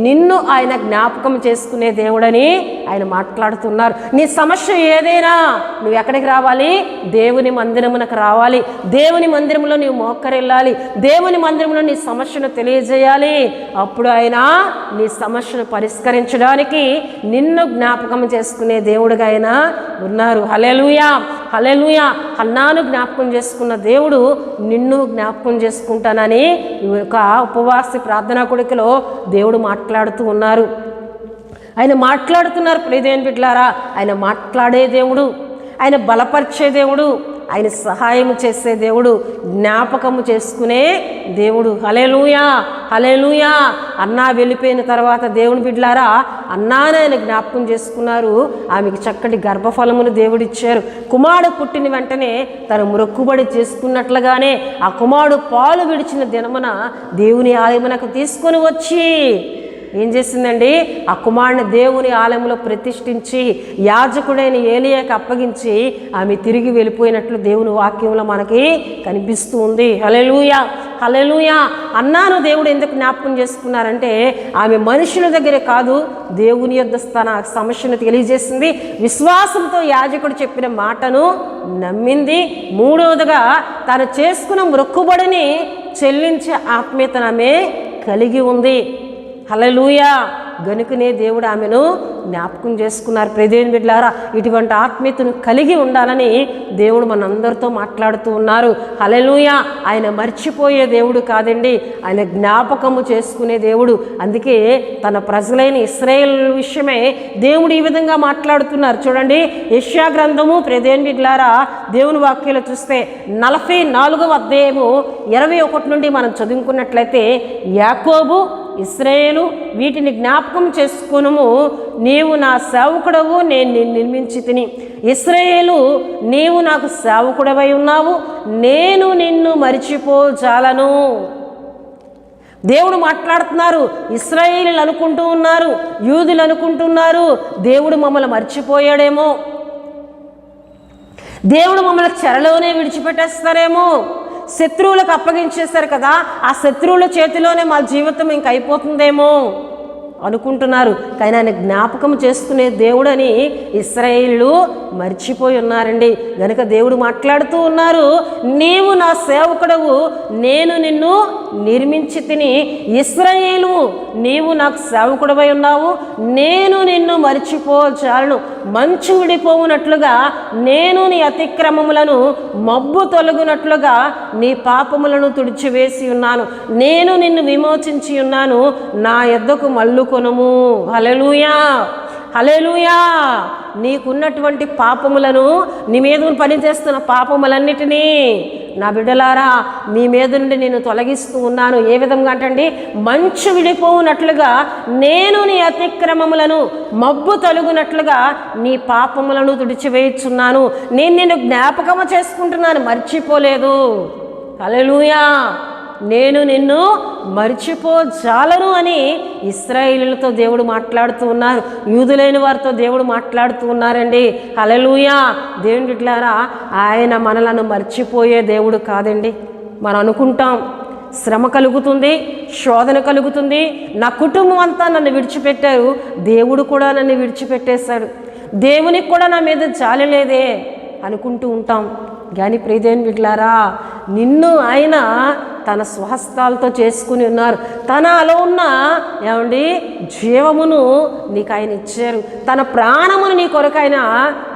నిన్ను ఆయన జ్ఞాపకం చేసుకునే దేవుడని ఆయన మాట్లాడుతున్నారు. నీ సమస్య ఏదైనా నువ్వు ఎక్కడికి రావాలి? దేవుని మందిరమునకు రావాలి. దేవుని మందిరంలో నీవు మోకరిల్లాలి. దేవుని మందిరంలో నీ సమస్యను తెలియజేయాలి. అప్పుడు ఆయన నీ సమస్యను పరిష్కరించడానికి నిన్ను జ్ఞాపకం చేసుకునే దేవుడుగా ఆయన ఉన్నారు. హల్లెలూయా, హల్లెలూయా. హన్నాను జ్ఞాపకం చేసుకున్న దేవుడు నిన్ను జ్ఞాపకం చేసుకుంటానని ఈ యొక్క ఉపవాస ప్రార్థనా కూడికలో దేవుడు మాట్లాడుతూ ఉన్నారు. ఆయన మాట్లాడుతున్నారు. ప్రియదేవుని బిడ్డలారా, ఆయన మాట్లాడే దేవుడు, ఆయన బలపరిచే దేవుడు, ఆయన సహాయం చేసే దేవుడు, జ్ఞాపకము చేసుకునే దేవుడు. హల్లెలూయా, హల్లెలూయా. అన్నా వెళ్ళిపోయిన తర్వాత దేవుని బిడ్డలారా, అన్నాను ఆయన జ్ఞాపకం చేసుకున్నారు. ఆమెకు చక్కటి గర్భఫలమును దేవుడిచ్చారు. కుమారుడు పుట్టిన వెంటనే తను మొక్కుబడి చేసుకున్నట్లుగానే ఆ కుమారుడు పాలు విడిచిన దినమున దేవుని ఆలయమునకు తీసుకొని వచ్చి ఏం చేసిందండి? ఆ కుమారుని దేవుని ఆలయంలో ప్రతిష్ఠించి యాజకుడైన ఏలియాకి అప్పగించి ఆమె తిరిగి వెళ్ళిపోయినట్లు దేవుని వాక్యంలో మనకి కనిపిస్తూ ఉంది. హల్లెలూయా, హల్లెలూయా. అన్నాను దేవుడు ఎందుకు జ్ఞాపకం చేసుకున్నారంటే, ఆమె మనుషుల దగ్గర కాదు, దేవుని యొద్ద తన సమస్యను తెలియజేసింది. విశ్వాసంతో యాజకుడు చెప్పిన మాటను నమ్మింది. మూడవదిగా తను చేసుకున్న మొక్కుబడిని చెల్లించే ఆత్మీయతను ఆమె కలిగి ఉంది. హల్లెలూయా. గనుకనే దేవుడు ఆమెను జ్ఞాపకం చేసుకున్నారు. ప్రియదేవుని బిడ్డలారా, ఇటువంటి ఆత్మీయతను కలిగి ఉండాలని దేవుడు మనందరితో మాట్లాడుతూ ఉన్నారు. హల్లెలూయా. ఆయన మర్చిపోయే దేవుడు కాదండి, ఆయన జ్ఞాపకము చేసుకునే దేవుడు. అందుకే తన ప్రజలైన ఇశ్రాయేలు విషయమే దేవుడు ఈ విధంగా మాట్లాడుతున్నారు. చూడండి, యెషయా గ్రంథము ప్రియదేవుని బిడ్డలారా, దేవుని వాక్యాలు చూస్తే 44వ అధ్యాయము 21 నుండి మనం చదువుకున్నట్లయితే, యాకోబు, ఇశ్రాయేలు వీటిని జ్ఞాపకం చేసుకొనుము, నీవు నా సేవకుడవు, నేను నిన్ను నిర్మించి తిని. ఇశ్రాయేలు, నీవు నాకు సేవకుడవై ఉన్నావు, నేను నిన్ను మరిచిపోజాలను. దేవుడు మాట్లాడుతున్నారు. ఇశ్రాయేలీలు అనుకుంటూ ఉన్నారు, యూదులు అనుకుంటున్నారు, దేవుడు మమ్మల్ని మర్చిపోయాడేమో, దేవుడు మమ్మల్ని చెరలోనే విడిచిపెట్టేస్తారేమో, శత్రువులకు అప్పగించేశారు కదా, ఆ శత్రువుల చేతిలోనే మా జీవితం ఇంక అయిపోతుందేమో అనుకుంటున్నారు. కానీ ఆయన జ్ఞాపకం చేసుకునే దేవుడని ఇశ్రాయేలీయులు మర్చిపోయి ఉన్నారండి. గనుక దేవుడు మాట్లాడుతూ ఉన్నారు, నీవు నా సేవకుడవు, నేను నిన్ను నిర్మించి తిని. ఇశ్రాయేలు, నీవు నాకు సేవకుడవై ఉన్నావు, నేను నిన్ను మర్చిపోచాలను. మంచు విడిపోవునట్లుగా నేను నీ అతిక్రమములను, మబ్బు తొలగునట్లుగా నీ పాపములను తుడిచివేసి ఉన్నాను. నేను నిన్ను విమోచించి ఉన్నాను, నా యొద్దకు మల్లుకొనుము. హల్లెలూయా, హల్లెలూయా. నీకున్నటువంటి పాపములను, నీ మీద పనిచేస్తున్న పాపములన్నిటినీ నా బిడ్డలారా మీ మీద నుండి నేను తొలగిస్తూ ఉన్నాను. ఏ విధంగా అంటండి, మంచు విడిపోవునట్లుగా నేను నీ అతిక్రమములను, మబ్బు తొలగునట్లుగా నీ పాపములను తుడిచివేయుచున్నాను. నేను నిన్ను జ్ఞాపకము చేసుకుంటున్నాను, మర్చిపోలేదు. హల్లెలూయా. నేను నిన్ను మర్చిపోజాలను అని ఇశ్రాయేలీయులతో దేవుడు మాట్లాడుతూ ఉన్నారు. యూదులైన వారితో దేవుడు మాట్లాడుతూ ఉన్నారండి. హల్లెలూయా. దేవుని బిడ్డలారా, ఆయన మనలను మర్చిపోయే దేవుడు కాదండి. మనం అనుకుంటాం శ్రమ కలుగుతుంది, శోధన కలుగుతుంది, నా కుటుంబం అంతా నన్ను విడిచిపెట్టారు, దేవుడు కూడా నన్ను విడిచిపెట్టేశాడు, దేవునికి కూడా నా మీద జాలి లేదే అనుకుంటూ ఉంటాం. కానీ ప్రియదేవుని బిడ్డలారా, నిన్ను ఆయన తన స్వహస్తాలతో చేసుకుని ఉన్నారు. తనలో ఉన్న జీవమును నీకు ఆయన ఇచ్చారు. తన ప్రాణమును నీ కొరకు ఆయన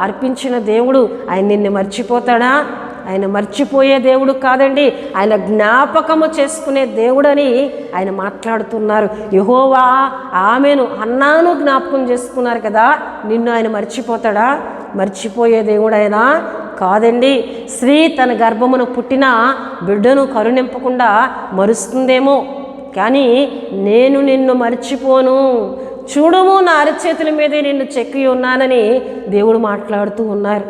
అర్పించిన దేవుడు. ఆయన నిన్ను మర్చిపోతాడా? ఆయన మర్చిపోయే దేవుడు కాదండి. ఆయన జ్ఞాపకము చేసుకునే దేవుడని ఆయన మాట్లాడుతున్నారు. యెహోవా ఆమెను, హన్నాను జ్ఞాపకం చేసుకున్నారు కదా, నిన్ను ఆయన మర్చిపోతాడా? మర్చిపోయే దేవుడు ఆయన కాదండి. స్త్రీ తన గర్భమును పుట్టిన బిడ్డను కరుణింపకుండా మరుస్తుందేమో, కానీ నేను నిన్ను మర్చిపోను, చూడుము నా అరచేతుల మీదే నిన్ను చెక్కి ఉన్నానని దేవుడు మాట్లాడుతూ ఉన్నారు.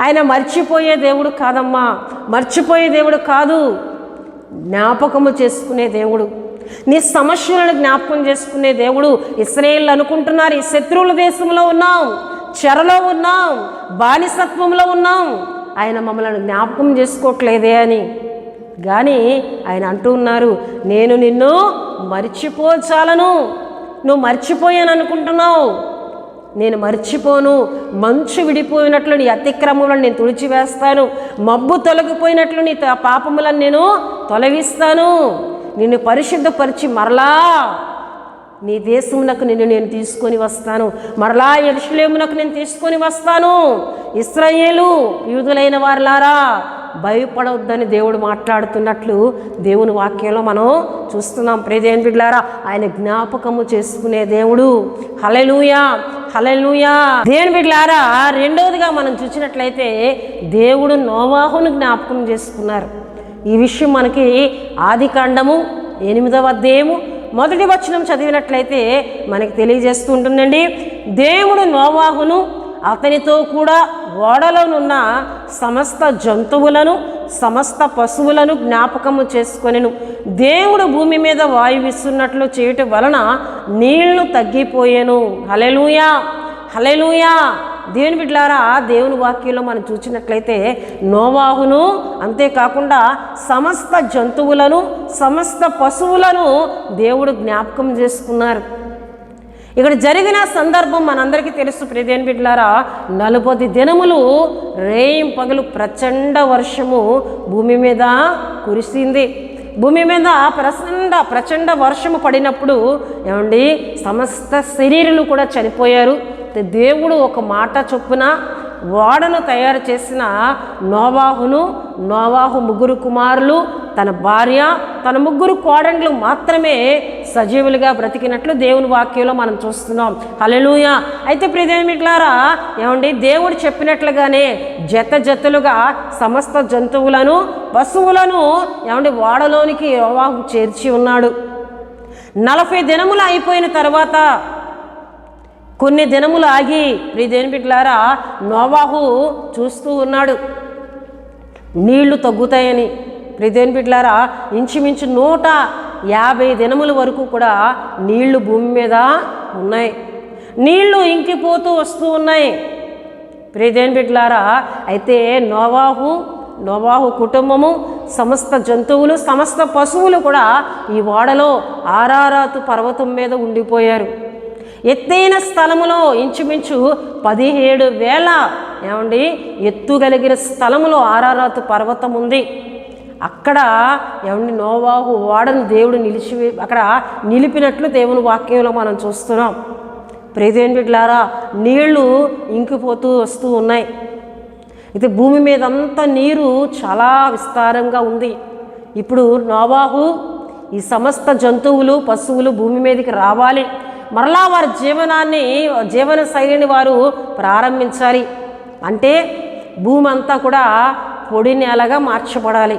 ఆయన మర్చిపోయే దేవుడు కాదమ్మా, మర్చిపోయే దేవుడు కాదు, జ్ఞాపకము చేసుకునే దేవుడు. నీ సమస్యలను జ్ఞాపకం చేసుకునే దేవుడు. ఇశ్రాయేలు అనుకుంటున్నారు, ఈ శత్రువుల దేశంలో ఉన్నాం, చెరలో ఉన్నాం, బానిసత్వంలో ఉన్నాం, ఆయన మమ్మల్ని జ్ఞాపకం చేసుకోవట్లేదే అని. కానీ ఆయన అంటూ ఉన్నారు, నేను నిన్ను మర్చిపోచాలను. నువ్వు మర్చిపోయాను అనుకుంటున్నావు, నేను మర్చిపోను. మంచు విడిపోయినట్లు నీ అతిక్రమములను నేను తుడిచివేస్తాను, మబ్బు తొలగిపోయినట్లు నీ పాపములను నేను తొలగిస్తాను, నిన్ను పరిశుద్ధపరిచి మరలా నీ దేశమునకు నేను తీసుకొని వస్తాను, మరలా యెరూషలేమునకు నేను తీసుకొని వస్తాను. ఇశ్రాయేలు, యూదులైన వారులారా, భయపడవద్దని దేవుడు మాట్లాడుతున్నట్లు దేవుని వాక్యంలో మనం చూస్తున్నాం. ప్రియదేవుని బిడ్డలారా, ఆయన జ్ఞాపకము చేసుకునే దేవుడు. హల్లెలూయా, హల్లెలూయా. దేవుని బిడ్డలారా, రెండవదిగా మనం చూసినట్లయితే దేవుడు నోవాహును జ్ఞాపకం చేసుకున్నారు. ఈ విషయం మనకి ఆదికాండము 8వ అధ్యాయము 1వ వచనం చదివినట్లయితే మనకి తెలియజేస్తూ ఉంటుందండి. దేవుడు నోవాహును అతనితో కూడా ఓడలోనున్న సమస్త జంతువులను, సమస్త పశువులను జ్ఞాపకము చేసుకొనెను. దేవుడు భూమి మీద వాయువు విస్తున్నట్లు చేయటం వలన నీళ్లు తగ్గిపోయాను. హల్లెలూయా, హల్లెలూయా. దేవుని బిడ్డలారా, దేవుని వాక్యంలో మనం చూసినట్లయితే నోవాహును, అంతేకాకుండా సమస్త జంతువులను, సమస్త పశువులను దేవుడు జ్ఞాపకం చేసుకున్నారు. ఇక్కడ జరిగిన సందర్భం మనందరికీ తెలుసు. ప్రియదేవుని బిడ్డలారా, 40 దినములు రేయింపగలు ప్రచండ వర్షము భూమి మీద కురిసింది. భూమి మీద ప్రచండ వర్షము పడినప్పుడు సమస్త శరీరులు కూడా చనిపోయారు. దేవుడు ఒక మాట చొప్పున ఓడను తయారు చేసిన నోవాహు 3 కుమారులు, తన భార్య, తన 3 కోడళ్ళు మాత్రమే సజీవులుగా బ్రతికినట్లు దేవుని వాక్యంలో మనం చూస్తున్నాం. హల్లెలూయా. అయితే ప్రియదేవుని బిడ్డలారా, దేవుడు చెప్పినట్లుగానే జతలుగా సమస్త జంతువులను, పశువులను ఓడలోనికి నోవాహు చేర్చి ఉన్నాడు. 40 దినములు అయిపోయిన తర్వాత కొన్ని దినములు ఆగి ప్రియదేవుని బిడ్డలారా, నోవాహు చూస్తూ ఉన్నాడు నీళ్లు తగ్గుతాయని. ప్రియదేవుని బిడ్డలారా, ఇంచుమించు 150 దినముల వరకు కూడా నీళ్లు భూమి మీద ఉన్నాయి. నీళ్లు ఇంకిపోతూ వస్తూ ఉన్నాయి. ప్రియదేవుని బిడ్డలారా, అయితే నోవాహు నోవాహు కుటుంబము, సమస్త జంతువులు, సమస్త పశువులు కూడా ఈ ఓడలో ఆరారాతు పర్వతం మీద ఉండిపోయారు. ఎత్తైన స్థలములో ఇంచుమించు 17,000 ఎత్తుగలిగిన స్థలములో ఆరారాతు పర్వతం ఉంది. అక్కడ నోవాహు ఓడను దేవుడు అక్కడ నిలిపినట్లు దేవుని వాక్యంలో మనం చూస్తున్నాం. ప్రియదేవుని బిడ్డలారా, నీళ్లు ఇంకిపోతూ వస్తూ ఉన్నాయి. అయితే భూమి మీద అంతా నీరు చాలా విస్తారంగా ఉంది. ఇప్పుడు నోవాహు ఈ సమస్త జంతువులు, పశువులు భూమి మీదకి రావాలి, మరలా వారి జీవన శైలిని వారు ప్రారంభించాలి. అంటే భూమి అంతా కూడా పొడి నేలగా మార్చబడాలి.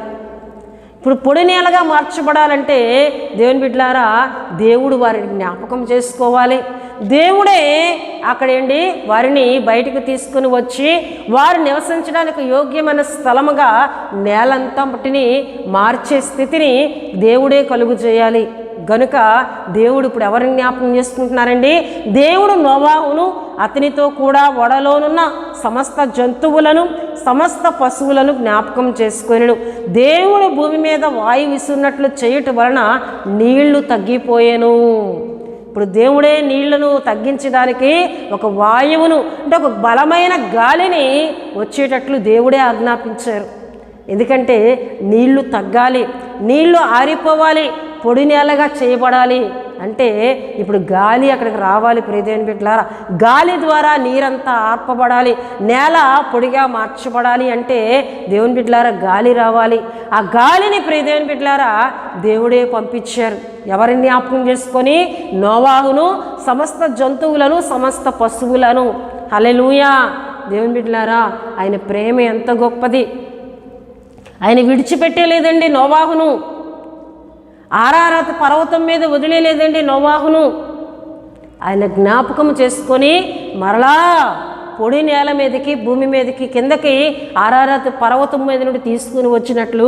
ఇప్పుడు పొడి నేలగా మార్చబడాలంటే దేవుని బిడ్డలారా, దేవుడు వారిని జ్ఞాపకం చేసుకోవాలి. దేవుడే వారిని బయటకు తీసుకుని వచ్చి వారు నివసించడానికి యోగ్యమైన స్థలముగా నేలంతా మట్టిని మార్చే స్థితిని దేవుడే కలుగు చేయాలి. గనుక దేవుడు ఇప్పుడు ఎవరిని జ్ఞాపకం చేసుకుంటున్నారండి? దేవుడు నోవాహును, అతనితో కూడా ఓడలోనున్న సమస్త జంతువులను, సమస్త పశువులను జ్ఞాపకం చేసుకొనెను. దేవుడు భూమి మీద వాయువు విసురునట్లు చేయటం వలన నీళ్లు తగ్గిపోయాను. ఇప్పుడు దేవుడే నీళ్లను తగ్గించడానికి ఒక వాయువును, అంటే ఒక బలమైన గాలిని వచ్చేటట్లు దేవుడే ఆజ్ఞాపించారు. ఎందుకంటే నీళ్లు తగ్గాలి, నీళ్లు ఆరిపోవాలి, పొడి నేలగా చేయబడాలి. అంటే ఇప్పుడు గాలి అక్కడికి రావాలి. ప్రియదేవుని బిడ్డలారా, గాలి ద్వారా నీరంతా ఆర్పబడాలి, నేల పొడిగా మార్చబడాలి. అంటే దేవుని బిడ్డలారా గాలి రావాలి. ఆ గాలిని ప్రియదేవుని బిడ్డలారా దేవుడే పంపించారు. ఎవరిని జ్ఞాపకం చేసుకొని? నోవాహును, సమస్త జంతువులను, సమస్త పశువులను. హల్లెలూయా. దేవుని బిడ్డలారా, ఆయన ప్రేమ ఎంత గొప్పది! ఆయన విడిచిపెట్టలేదండి నోవాహును. ఆరారాతు పర్వతం మీద వదిలేలేదండి నోవాహును. ఆయన జ్ఞాపకం చేసుకొని మరలా పొడి నేల మీదకి, భూమి మీదకి, కిందకి ఆరారాతు పర్వతం మీద నుండి తీసుకుని వచ్చినట్లు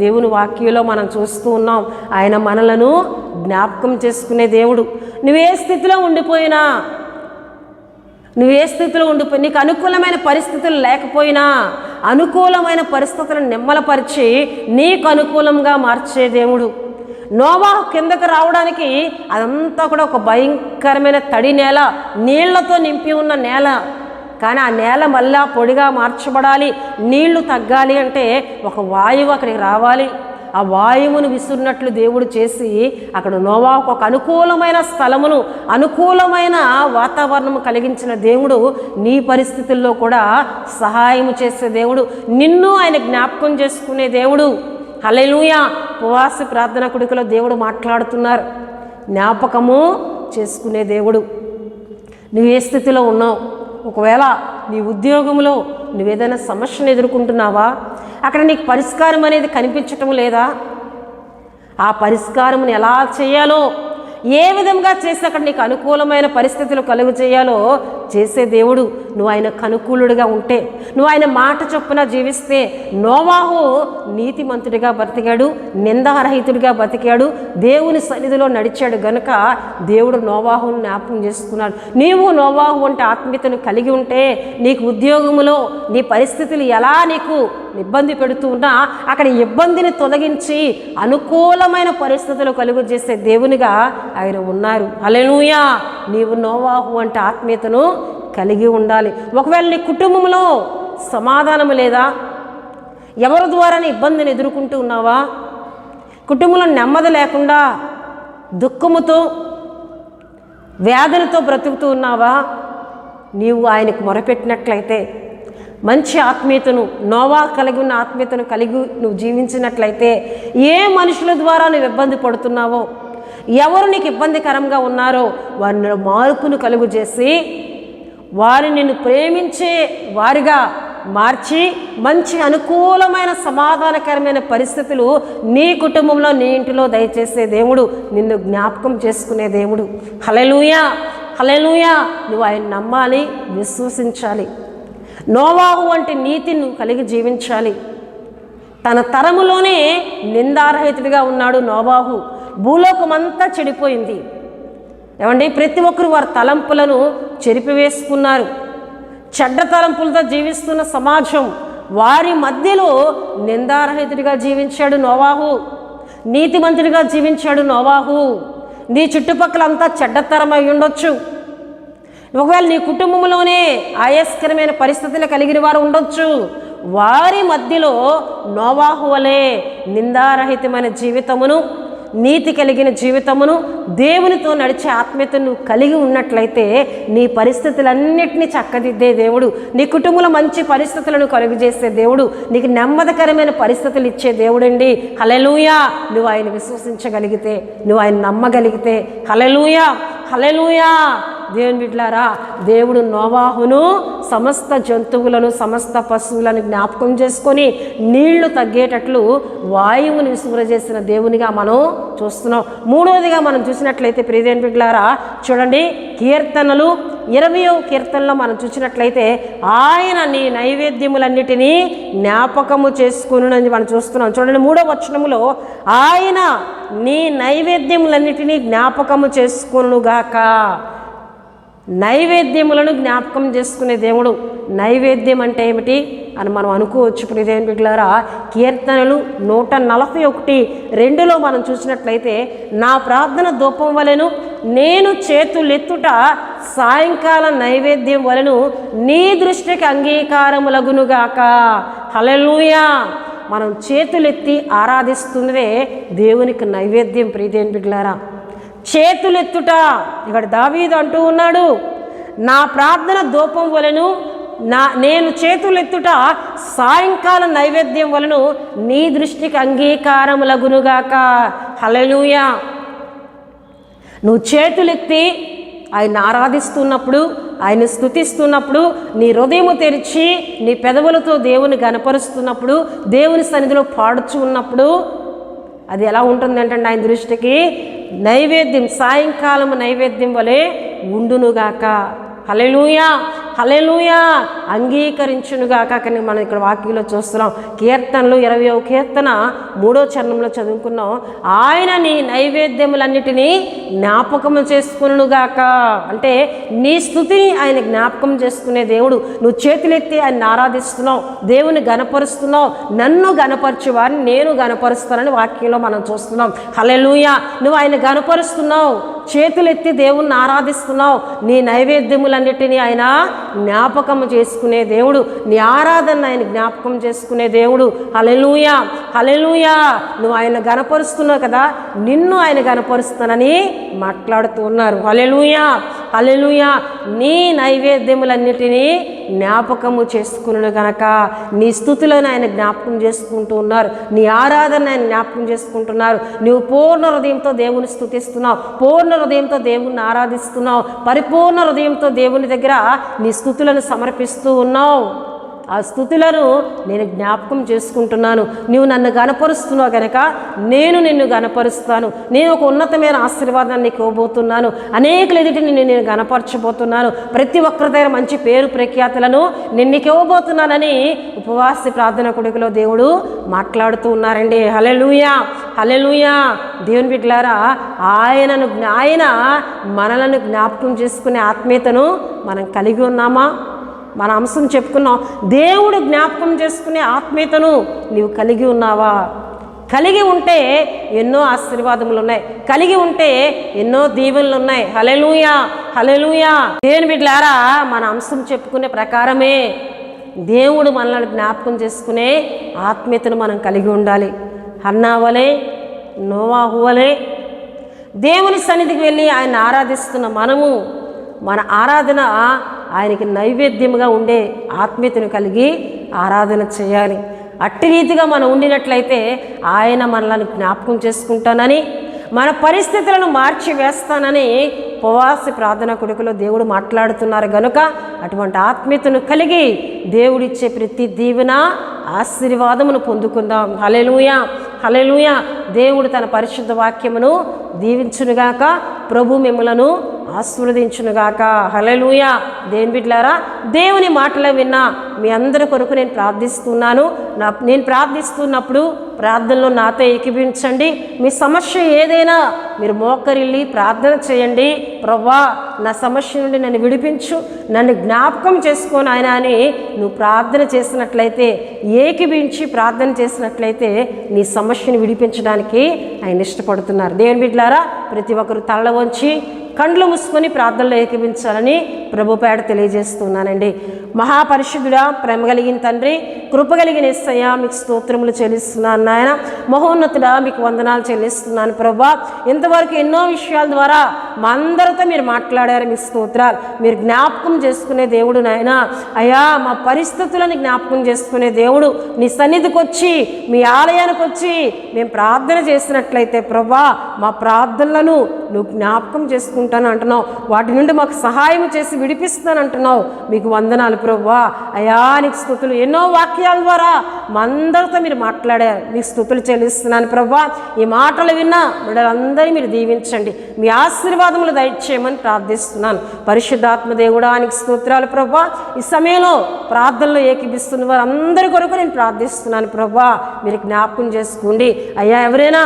దేవుని వాక్యంలో మనం చూస్తూ ఉన్నాం. ఆయన మనలను జ్ఞాపకం చేసుకునే దేవుడు. నువ్వే స్థితిలో ఉండిపోయినా, నీకు అనుకూలమైన పరిస్థితులు లేకపోయినా అనుకూలమైన పరిస్థితులను నిమ్మలపరిచి నీకు అనుకూలంగా మార్చే దేవుడు. నోవాహు కిందకు రావడానికి అదంతా కూడా ఒక భయంకరమైన తడి నేల, నీళ్లతో నింపి ఉన్న నేల. కానీ ఆ నేల మళ్ళా పొడిగా మార్చబడాలి, నీళ్లు తగ్గాలి అంటే ఒక వాయువు అక్కడికి రావాలి. ఆ వాయువును విసురునట్లు దేవుడు చేసి అక్కడ నోవాహుకు ఒక అనుకూలమైన స్థలమును, అనుకూలమైన వాతావరణము కలిగించిన దేవుడు నీ పరిస్థితుల్లో కూడా సహాయం చేసే దేవుడు, నిన్ను ఆయన జ్ఞాపకం చేసుకునే దేవుడు. హల్లెలూయా. ఉపవాస ప్రార్థన కుడికలో దేవుడు మాట్లాడుతున్నారు. జ్ఞాపకము చేసుకునే దేవుడు. నువ్వు ఏ స్థితిలో ఉన్నావు? ఒకవేళ నీ ఉద్యోగంలో నువ్వేదైనా సమస్యను ఎదుర్కొంటున్నావా? అక్కడ నీకు పరిష్కారం అనేది కనిపించటం లేదా? ఆ పరిష్కారమును ఎలా చేయాలో, ఏ విధంగా చేసి అక్కడ నీకు అనుకూలమైన పరిస్థితులు కలుగు చేయాలో చేసే దేవుడు. నువ్వు ఆయనకు అనుకూలుడిగా ఉంటే, నువ్వు ఆయన మాట చొప్పున జీవిస్తే. నోవాహు నీతిమంతుడిగా బతికాడు, నిందారహితుడిగా బతికాడు, దేవుని సన్నిధిలో నడిచాడు. గనుక దేవుడు నోవాహును జ్ఞాపకం చేసుకున్నాడు. నీవు నోవాహు వంటి ఆత్మీయతను కలిగి ఉంటే, నీకు ఉద్యోగములో నీ పరిస్థితులు ఎలా నీకు ఇబ్బంది పెడుతూ ఉన్నా అక్కడ ఇబ్బందిని తొలగించి అనుకూలమైన పరిస్థితులు కలుగు చేసే దేవునిగా ఆయన ఉన్నారు. హల్లెలూయా. నీవు నోవాహు వంటి ఆత్మీయతను కలిగి ఉండాలి. ఒకవేళ నీ కుటుంబంలో సమాధానము లేదా? ఎవరి ద్వారా ఇబ్బందిని ఎదుర్కొంటూ ఉన్నావా? కుటుంబంలో నెమ్మది లేకుండా దుఃఖముతో, వ్యాధులతో బ్రతుకుతూ ఉన్నావా? నీవు ఆయనకు మొరపెట్టినట్లయితే, మంచి ఆత్మీయతను, నోవాహు కలిగి ఉన్న ఆత్మీయతను కలిగి నువ్వు జీవించినట్లయితే, ఏ మనుషుల ద్వారా నువ్వు ఇబ్బంది పడుతున్నావో, ఎవరు నీకు ఇబ్బందికరంగా ఉన్నారో వారిని మార్పును కలుగు చేసి వారిని నిన్ను ప్రేమించే వారిగా మార్చి మంచి అనుకూలమైన సమాధానకరమైన పరిస్థితులు నీ కుటుంబంలో, నీ ఇంటిలో దయచేసే దేవుడు, నిన్ను జ్ఞాపకం చేసుకునే దేవుడు. హల్లెలూయా. హల్లెలూయా. నువ్వు ఆయన నమ్మాలి, విశ్వసించాలి. నోవాహు వంటి నీతిని నువ్వు కలిగి జీవించాలి. తన తరములోనే నిందారహితుడిగా ఉన్నాడు నోవాహు. భూలోకమంతా చెడిపోయింది. ఏమండి, ప్రతి ఒక్కరు వారి తలంపులను చెరిపివేసుకున్నారు. చెడ్డ తలంపులతో జీవిస్తున్న సమాజం, వారి మధ్యలో నిందారహితుడిగా జీవించాడు నోవాహు, నీతిమంతుడిగా జీవించాడు నోవాహు. నీ చుట్టుపక్కల అంతా చెడ్డతరమై ఉండొచ్చు, ఒకవేళ నీ కుటుంబంలోనే ఆయాస్కరమైన పరిస్థితులు కలిగిన వారు ఉండొచ్చు. వారి మధ్యలో నోవాహు వలె నిందారహితమైన జీవితమును, నీతి కలిగిన జీవితమును, దేవునితో నడిచే ఆత్మీయతను కలిగి ఉన్నట్లయితే నీ పరిస్థితులన్నిటినీ చక్కదిద్దే దేవుడు, నీ కుటుంబంలో మంచి పరిస్థితులను కలుగజేసే దేవుడు, నీకు నెమ్మదికరమైన పరిస్థితులు ఇచ్చే దేవుడండి. హల్లెలూయా. నువ్వు ఆయన విశ్వసించగలిగితే, నువ్వు ఆయన నమ్మగలిగితే, హల్లెలూయా హల్లెలూయా. దేవుని బిడ్డలారా, దేవుడు నోవాహును సమస్త జంతువులను, సమస్త పశువులను జ్ఞాపకం చేసుకొని నీళ్లు తగ్గేటట్లు వాయువుని విసుగురజేసిన దేవునిగా మనం చూస్తున్నాం. మూడవదిగా మనం చూసినట్లయితే ప్రియ దేవుని బిడ్డలారా, చూడండి, కీర్తనలు 20వ కీర్తనలో మనం చూసినట్లయితే ఆయన నీ నైవేద్యములన్నిటినీ జ్ఞాపకము చేసుకుని మనం చూస్తున్నాం. చూడండి, 3వ వచనములో ఆయన నీ నైవేద్యములన్నిటినీ జ్ఞాపకము చేసుకొనుగాక. నైవేద్యములను జ్ఞాపకం చేసుకునే దేవుడు. నైవేద్యం అంటే ఏమిటి అని మనం అనుకోవచ్చు ప్రియ దేవుని బిడ్డలారా. కీర్తనలు 141:2లో మనం చూసినట్లయితే నా ప్రార్థన ధూపం వలెను, నేను చేతులెత్తుట సాయంకాల నైవేద్యం వలెను నీ దృష్టికి అంగీకారములగునుగాక. హల్లెలూయా. మనం చేతులెత్తి ఆరాధిస్తున్నదే దేవునికి నైవేద్యం ప్రియ దేవుని బిడ్డలారా. చేతులెత్తుట, ఇక్కడ దావీదు అంటూ ఉన్నాడు, నా ప్రార్థన ధూపం వలెను, నేను చేతులెత్తుట సాయంకాల నైవేద్యం వలన నీ దృష్టికి అంగీకారములగునుగాక. హల్లెలూయా. నువ్వు చేతులెత్తి ఆయన ఆరాధిస్తున్నప్పుడు, ఆయన స్తుతిస్తున్నప్పుడు, నీ హృదయము తెరిచి నీ పెదవులతో దేవుని గణపరుస్తున్నప్పుడు, దేవుని సన్నిధిలో పాడుచు ఉన్నప్పుడు అది ఎలా ఉంటుంది అంటే ఆయన దృష్టికి నైవేద్యం, సాయంకాలం నైవేద్యం వలె ఉండునుగాక. హల్లెలూయా హల్లెలూయా. అంగీకరించునుగాక అని మనం ఇక్కడ వాక్యంలో చూస్తున్నాం. కీర్తనలు 20వ కీర్తన 3వ చరణంలో చదువుకున్నాం. ఆయన నీ నైవేద్యములన్నిటినీ జ్ఞాపకము చేసుకునుగాక. అంటే నీ స్తుతిని ఆయన జ్ఞాపకం చేసుకునే దేవుడు. నువ్వు చేతులెత్తి ఆయన ఆరాధిస్తున్నావు, దేవుని గణపరుస్తున్నావు. నన్ను గణపరచు వారిని నేను గణపరుస్తానని వాక్యంలో మనం చూస్తున్నాం. హల్లెలూయా. నువ్వు ఆయన గణపరుస్తున్నావు, చేతులెత్తి దేవుణ్ణి ఆరాధిస్తున్నావు. నీ నైవేద్యములన్నిటినీ ఆయన జ్ఞాపకం చేసుకునే దేవుడు, నీ ఆరాధన ఆయన జ్ఞాపకం చేసుకునే దేవుడు. హల్లెలూయా హల్లెలూయా. నువ్వు ఆయన గణపరుస్తున్నావు కదా, నిన్ను ఆయన గణపరుస్తానని మాట్లాడుతూ ఉన్నారు. హల్లెలూయా హల్లెలూయా. నీ నైవేద్యములన్నిటినీ జ్ఞాపకము చేసుకున్నాడు గనక నీ స్తుతులను ఆయన జ్ఞాపకం చేసుకుంటూ ఉన్నారు, నీ ఆరాధన ఆయన జ్ఞాపకం చేసుకుంటున్నారు. నువ్వు పూర్ణ హృదయంతో దేవుని స్తుతిస్తున్నావు, పూర్ణ హృదయంతో దేవుణ్ణి ఆరాధిస్తున్నావు, పరిపూర్ణ హృదయంతో దేవుని దగ్గర నీ స్తుతులను సమర్పిస్తూ ఉన్నావు. ఆ స్తుతులను నేను జ్ఞాపకం చేసుకుంటున్నాను. నువ్వు నన్ను గణపరుస్తున్నావు కనుక నేను నిన్ను గణపరుస్తాను. నేను ఒక ఉన్నతమైన ఆశీర్వాదాన్ని నీకు ఇవ్వబోతున్నాను. అనేకుల ఎదుటి నేను గణపరచబోతున్నాను. ప్రతి ఒక్కరి దగ్గర మంచి పేరు ప్రఖ్యాతులను నేను నీకు ఇవ్వబోతున్నానని ఉపవాస ప్రార్థన కొడుకులో దేవుడు మాట్లాడుతూ ఉన్నారండి. హల్లెలూయా హల్లెలూయా. దేవుని బిడ్డలారా, ఆయన మనలను జ్ఞాపకం చేసుకునే ఆత్మీయతను మనం కలిగి ఉన్నామా? మన అంశం చెప్పుకున్నాం, దేవుడు జ్ఞాపకం చేసుకునే ఆత్మీయతను నీవు కలిగి ఉన్నావా? కలిగి ఉంటే ఎన్నో ఆశీర్వాదములు ఉన్నాయి, కలిగి ఉంటే ఎన్నో దీవెనలు ఉన్నాయి. హల్లెలూయా హల్లెలూయా. దేవుని బిడ్డలారా, మన అంశం చెప్పుకునే ప్రకారమే దేవుడు మనల్ని జ్ఞాపకం చేసుకునే ఆత్మీయతను మనం కలిగి ఉండాలి. హన్నా వలె, నోవాహు వలె దేవుని సన్నిధికి వెళ్ళి ఆయన ఆరాధిస్తున్న మనము మన ఆరాధన ఆయనకి నైవేద్యముగా ఉండే ఆత్మీయతను కలిగి ఆరాధన చేయాలి. అట్టి రీతిగా మనం ఉండినట్లయితే ఆయన మనల్ని జ్ఞాపకం చేసుకుంటానని, మన పరిస్థితులను మార్చి వేస్తానని ఉపవాస ప్రార్థన కొడుకులో దేవుడు మాట్లాడుతున్నారు గనుక అటువంటి ఆత్మీయతను కలిగి దేవుడిచ్చే ప్రతి దీవెన ఆశీర్వాదమును పొందుకుందాం. హల్లెలూయా హల్లెలూయా. దేవుడు తన పరిశుద్ధ వాక్యమును దీవించునుగాక. ప్రభు మిమ్మలను ఆశీర్వదించునుగాక. హల్లెలూయా. దేవుని బిడ్డలారా, దేవుని మాటలు విన్న మీ అందరి కొరకు నేను ప్రార్థిస్తున్నాను. నేను ప్రార్థిస్తున్నప్పుడు ప్రార్థనలో నాతో ఏకీభవించండి. మీ సమస్య ఏదైనా మీరు మోకరిల్లి ప్రార్థన చేయండి. ప్రభువా, నా సమస్య నుండి నన్ను విడిపించు, నన్ను జ్ఞాపకం చేసుకోను ఆయన అని నువ్వు ప్రార్థన చేసినట్లయితే, ఏకీభవించి ప్రార్థన చేసినట్లయితే నీ సమస్యను విడిపించడానికి ఆయన ఇష్టపడుతున్నారు. దేవుని బిడ్డలారా, ప్రతి ఒక్కరు తల వంచి కండ్లు మూసుకొని ప్రార్థనలో ఏకీభించాలని ప్రభు పేడ తెలియజేస్తున్నానండి. మహాపరిశుద్ధుడా, ప్రేమ కలిగిన తండ్రి, కృప కలిగిన యేసయ్యా, మీకు స్తోత్రములు చెల్లిస్తున్నాను నాయన. మహోన్నతుడా, మీకు వందనాలు చెల్లిస్తున్నాను ప్రభా. ఇంతవరకు ఎన్నో విషయాల ద్వారా మా అందరితో మీరు మాట్లాడారు, మీకు స్తోత్రాలు. మీరు జ్ఞాపకం చేసుకునే దేవుడు నాయన. అయ్యా, మా పరిస్థితులను జ్ఞాపకం చేసుకునే దేవుడు. నీ సన్నిధికి వచ్చి, మీ ఆలయానికి వచ్చి మేము ప్రార్థన చేసినట్లయితే ప్రభా, మా ప్రార్థనలను నువ్వు జ్ఞాపకం చేసుకుంటాను అంటున్నావు. వాటి నుండి మాకు సహాయం చేసి విడిపిస్తాను అంటున్నావు. మీకు వందనాలు ప్రభువా. అయ్యా, నీకు స్తుతులు. ఎన్నో వాక్యాల ద్వారా మా అందరితో మీరు మాట్లాడారు, మీకు స్తుతులు చెల్లిస్తున్నాను ప్రభువా. ఈ మాటలు విన్నా బిడ్డలందరినీ మీరు దీవించండి, మీ ఆశీర్వాదములు దయచేయమని ప్రార్థిస్తున్నాను. పరిశుద్ధాత్మ దేవుడా, నీకు స్తోత్రాలు ప్రభువా. ఈ సమయంలో ప్రార్థనలో ఏకీభిస్తున్న వారు అందరి కొరకు నేను ప్రార్థిస్తున్నాను ప్రభువా. మీరు జ్ఞాపకం చేసుకోండి. అయ్యా, ఎవరైనా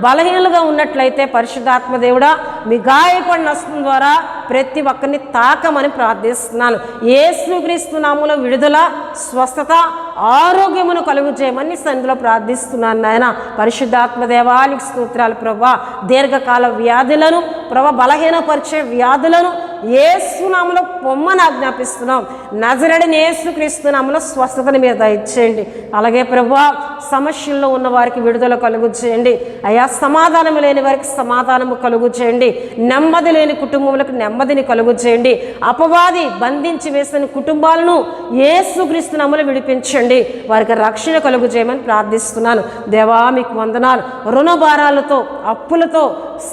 బలహీనలుగా ఉన్నట్లయితే పరిశుద్ధాత్మ దేవుడా, మీ గాయపడిన హస్తం ద్వారా ప్రతి ఒక్కరిని తాకమని ప్రార్థిస్తున్నాను. యేసుక్రీస్తు నామములో విడుదల, స్వస్థత, ఆరోగ్యమును కలుగు చేయమని సన్నిధిలో ప్రార్థిస్తున్నాను నాయన. పరిశుద్ధాత్మ దేవానికి స్తోత్రాలు ప్రభా. దీర్ఘకాల వ్యాధులను ప్రభా, బలహీనపరిచే వ్యాధులను యేసు నామములో పొమ్మని ఆజ్ఞాపిస్తున్నాం. నజరేయుడైన యేసుక్రీస్తు నామములో స్వస్థతని మీరు దయచేయండి. అలాగే ప్రభువా, సమస్యల్లో ఉన్న వారికి విడుదల కలుగు చేయండి. అయ్యా, సమాధానం లేని వారికి సమాధానము కలుగు చేయండి. నెమ్మది లేని కుటుంబములకు నెమ్మదిని కలుగు చేయండి. అపవాది బంధించి వేసిన కుటుంబాలను యేసుక్రీస్తు నామములో విడిపించండి. వారికి రక్షణ కలుగు చేయమని ప్రార్థిస్తున్నాను. దేవా, మీకు వందనాలు. రుణ భారాలతో, అప్పులతో,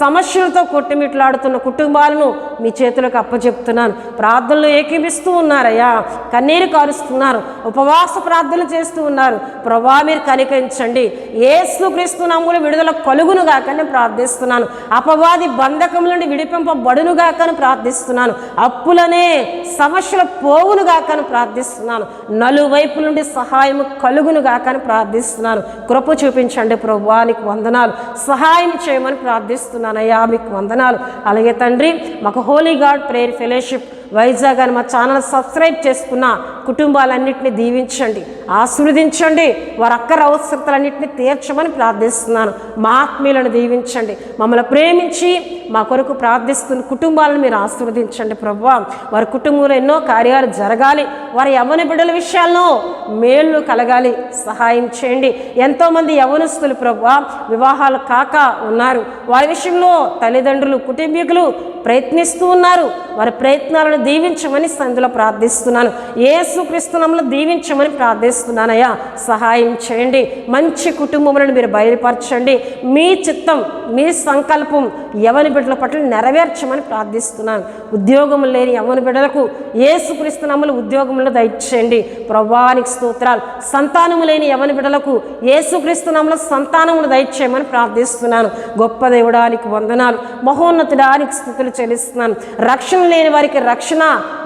సమస్యలతో కొట్టుమిట్లాడుతున్న కుటుంబాలను మీ చేతులకు అప్పచెప్తున్నాను. ప్రార్థనలు ఏకీభిస్తూ ఉన్నారయ్యా, కన్నీరు కారుస్తున్నారు, ఉపవాస ప్రార్థనలు చేస్తూ ఉన్నారు. ప్రభా, మీరు కనికరించండి. యేసుక్రీస్తు నామములో విడుదల కలుగును గాకని ప్రార్థిస్తున్నాను. అపవాది బంధకం నుండి విడిపింపబడును గాకని ప్రార్థిస్తున్నాను. అప్పులనే సమస్యలు పోవును గాకని ప్రార్థిస్తున్నాను. నలువైపు నుండి సహాయం కలుగును గాకని ప్రార్థిస్తున్నాను. కృప చూపించండి ప్రభువా, నీకు వందనాలు. సహాయం చేయమని ప్రార్థిస్తున్నానయ్యా, మీకు వందనాలు. అలాగే తండ్రి, మాకు Holi God prayer fellowship Vizag అని మా ఛానల్ సబ్స్క్రైబ్ చేసుకున్న కుటుంబాలన్నింటినీ దీవించండి, ఆశీర్వదించండి. వారి అక్కర అవసరతలన్నింటినీ తీర్చమని ప్రార్థిస్తున్నాను. మా ఆత్మీయులను దీవించండి. మమ్మల్ని ప్రేమించి మా కొరకు ప్రార్థిస్తున్న కుటుంబాలను మీరు ఆశీర్వదించండి ప్రభువా. వారి కుటుంబంలో ఎన్నో కార్యాలు జరగాలి. వారి యవ్వన బిడ్డల విషయాల్లో మేలు కలగాలి, సహాయం చేయండి. ఎంతోమంది యవ్వనస్తులు ప్రభువా వివాహాలు కాక ఉన్నారు. వారి విషయంలో తల్లిదండ్రులు, కుటుంబీకులు ప్రయత్నిస్తూ ఉన్నారు. వారి ప్రయత్నాలను దీవించమని సందులో ప్రార్థిస్తున్నాను. యేసుక్రీస్తు నామములో దీవించమని ప్రార్థిస్తున్నానయ్యా, సహాయం చేయండి. మంచి కుటుంబములను మీరు బయలుపరచండి. మీ చిత్తం, మీ సంకల్పం యవ్వన బిడ్డల పట్ల నెరవేర్చమని ప్రార్థిస్తున్నాను. ఉద్యోగం లేని యవ్వన బిడ్డలకు యేసుక్రీస్తు నామములో ఉద్యోగములను దయచేయండి. ప్రభువానికి స్తోత్రాలు. సంతానము లేని యవ్వన బిడ్డలకు యేసుక్రీస్తు నామములో సంతానమును దయచేయమని ప్రార్థిస్తున్నాను. గొప్ప దేవుడానికి వందనాలు. మహోన్నతుడానికి స్తుతులు చెల్లిస్తున్నాను. రక్షణ లేని వారికి రక్షణ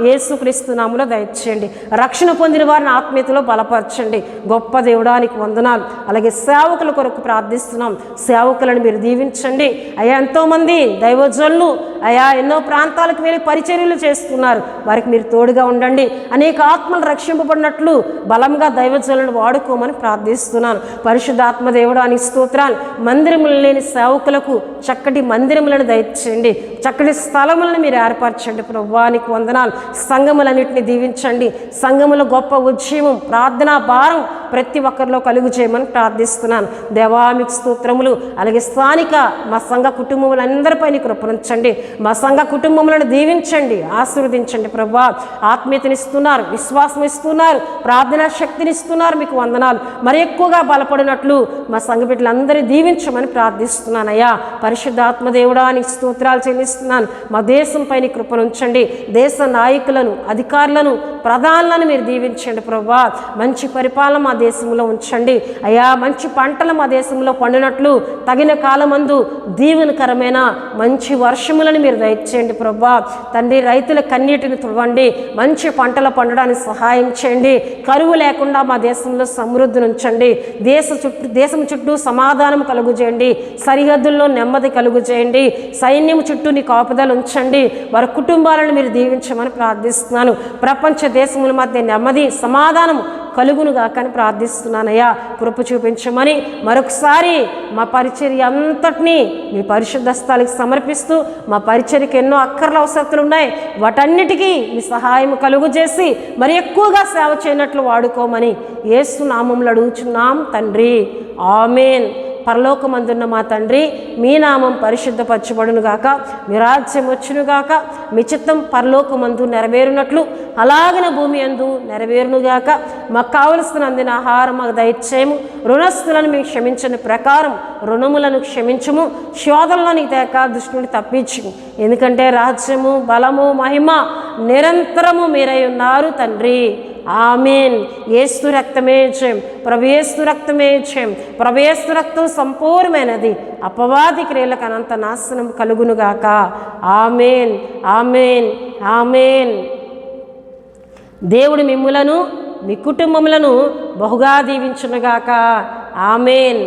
యేసుక్రీస్తు నామములో దయచేయండి. రక్షణ పొందిన వారిని ఆత్మీయతలో బలపరచండి. గొప్ప దేవుడానికి వందనాలు. అలాగే సేవకుల కొరకు ప్రార్థిస్తున్నాం. సేవకులను మీరు దీవించండి అయ్యా. ఎంతోమంది దైవజనులు అయ్యా ఎన్నో ప్రాంతాలకు వెళ్ళి పరిచర్యలు చేస్తున్నారు. వారికి మీరు తోడుగా ఉండండి. అనేక ఆత్మలు రక్షింపబడినట్లు బలంగా దైవజనులను వాడుకోమని ప్రార్థిస్తున్నాను. పరిశుద్ధాత్మ దేవుడానికి స్తోత్రాలు. మందిరములు లేని సేవకులకు చక్కటి మందిరములను దయచేయండి. చక్కటి స్థలములను మీరు ఏర్పరచండి. ప్రభువానికి వందనాలు. సంఘములన్నింటినీ దీవించండి. సంఘములో గొప్ప ఉద్యమం, ప్రార్థనా భారం ప్రతి ఒక్కరిలో కలుగు చేయమని ప్రార్థిస్తున్నాను. దేవానికి స్తోత్రములు. అలాగే స్థానిక మా సంఘ కుటుంబములందరిపై కృపణించండి. మా సంఘ కుటుంబములను దీవించండి, ఆశీర్వదించండి. ప్రభువా, ఆత్మీయతనిస్తున్నారు, విశ్వాసం ఇస్తున్నారు, ప్రార్థనా శక్తిని ఇస్తున్నారు. మీకు వందనాలు. మరి ఎక్కువగా బలపడినట్లు మా సంఘ బిడ్డలందరూ దీవించమని ప్రార్థిస్తున్నానయ్యా. పరిశుద్ధాత్మ దేవుడా నీకు స్తోత్రాలు చెల్లిస్తున్నాను. మా దేశంపై కృపణించండి. దేశ నాయకులను, అధికారులను, ప్రధానులను మీరు దీవించండి ప్రభువా. మంచి పరిపాలన మా దేశంలో ఉంచండి అయ్యా. మంచి పంటలు మా దేశంలో పండినట్లు తగిన కాలమందు దీవెనకరమైన మంచి వర్షములను మీరు దయచేయండి ప్రభువా. తండ్రి, రైతుల కన్నీటిని తుడవండి, మంచి పంటలు పండడానికి సహాయం చేయండి. కరువు లేకుండా మా దేశంలో సమృద్ధిని ఉంచండి. దేశం చుట్టూ సమాధానం కలుగు చేయండి. సరిహద్దుల్లో నెమ్మది కలుగు చేయండి. సైన్యం చుట్టూ నీ కాపుదలు ఉంచండి. వారి కుటుంబాలను మీరు దీవించమని ప్రార్థిస్తున్నాను. ప్రపంచ దేశముల మధ్య నెమ్మది, సమాధానం కలుగునుగా కానీ ప్రార్థిస్తున్నానయ్యా. కృప చూపించమని మరొకసారి మా పరిచర్య అంతటినీ మీ పరిశుద్ధ స్థలానికి సమర్పిస్తూ, మా పరిచర్యకి ఎన్నో అక్కర్ల అవసరతలు ఉన్నాయి, వాటన్నిటికీ మీ సహాయం కలుగు చేసి మరి ఎక్కువగా సేవ చేయనట్లు వాడుకోమని యేసు నామములో అడుగుచున్నాం తండ్రి. ఆమేన్. పరలోకమందున్న మా తండ్రి, మీ నామం పరిశుద్ధపరచబడునుగాక, మీ రాజ్యం వచ్చునుగాక, మీ చిత్తం పరలోకమందు నెరవేరునట్లు అలాగన భూమి అందు నెరవేరునుగాక. మాకు కావలసిన అందిన ఆహారం మాకు దయచేయము. రుణస్థులను మీకు క్షమించని ప్రకారం రుణములను క్షమించము. శోధనలోనికి తేక దుష్టుని తప్పించు. ఎందుకంటే రాజ్యము, బలము, మహిమ నిరంతరము మీరై ఉన్నారు తండ్రి. ఆమేన్. యేసు రక్తమే జయం, ప్రభు యేసు రక్తమే జయం, ప్రభు యేసు రక్తం సంపూర్ణమైనది. అపవాది క్రియలకు అనంత నాశనం కలుగునుగాక. ఆమేన్, ఆమేన్, ఆమేన్. దేవుడు మిమ్ములను, మీ కుటుంబములను బహుగా దీవించునుగాక. ఆమేన్.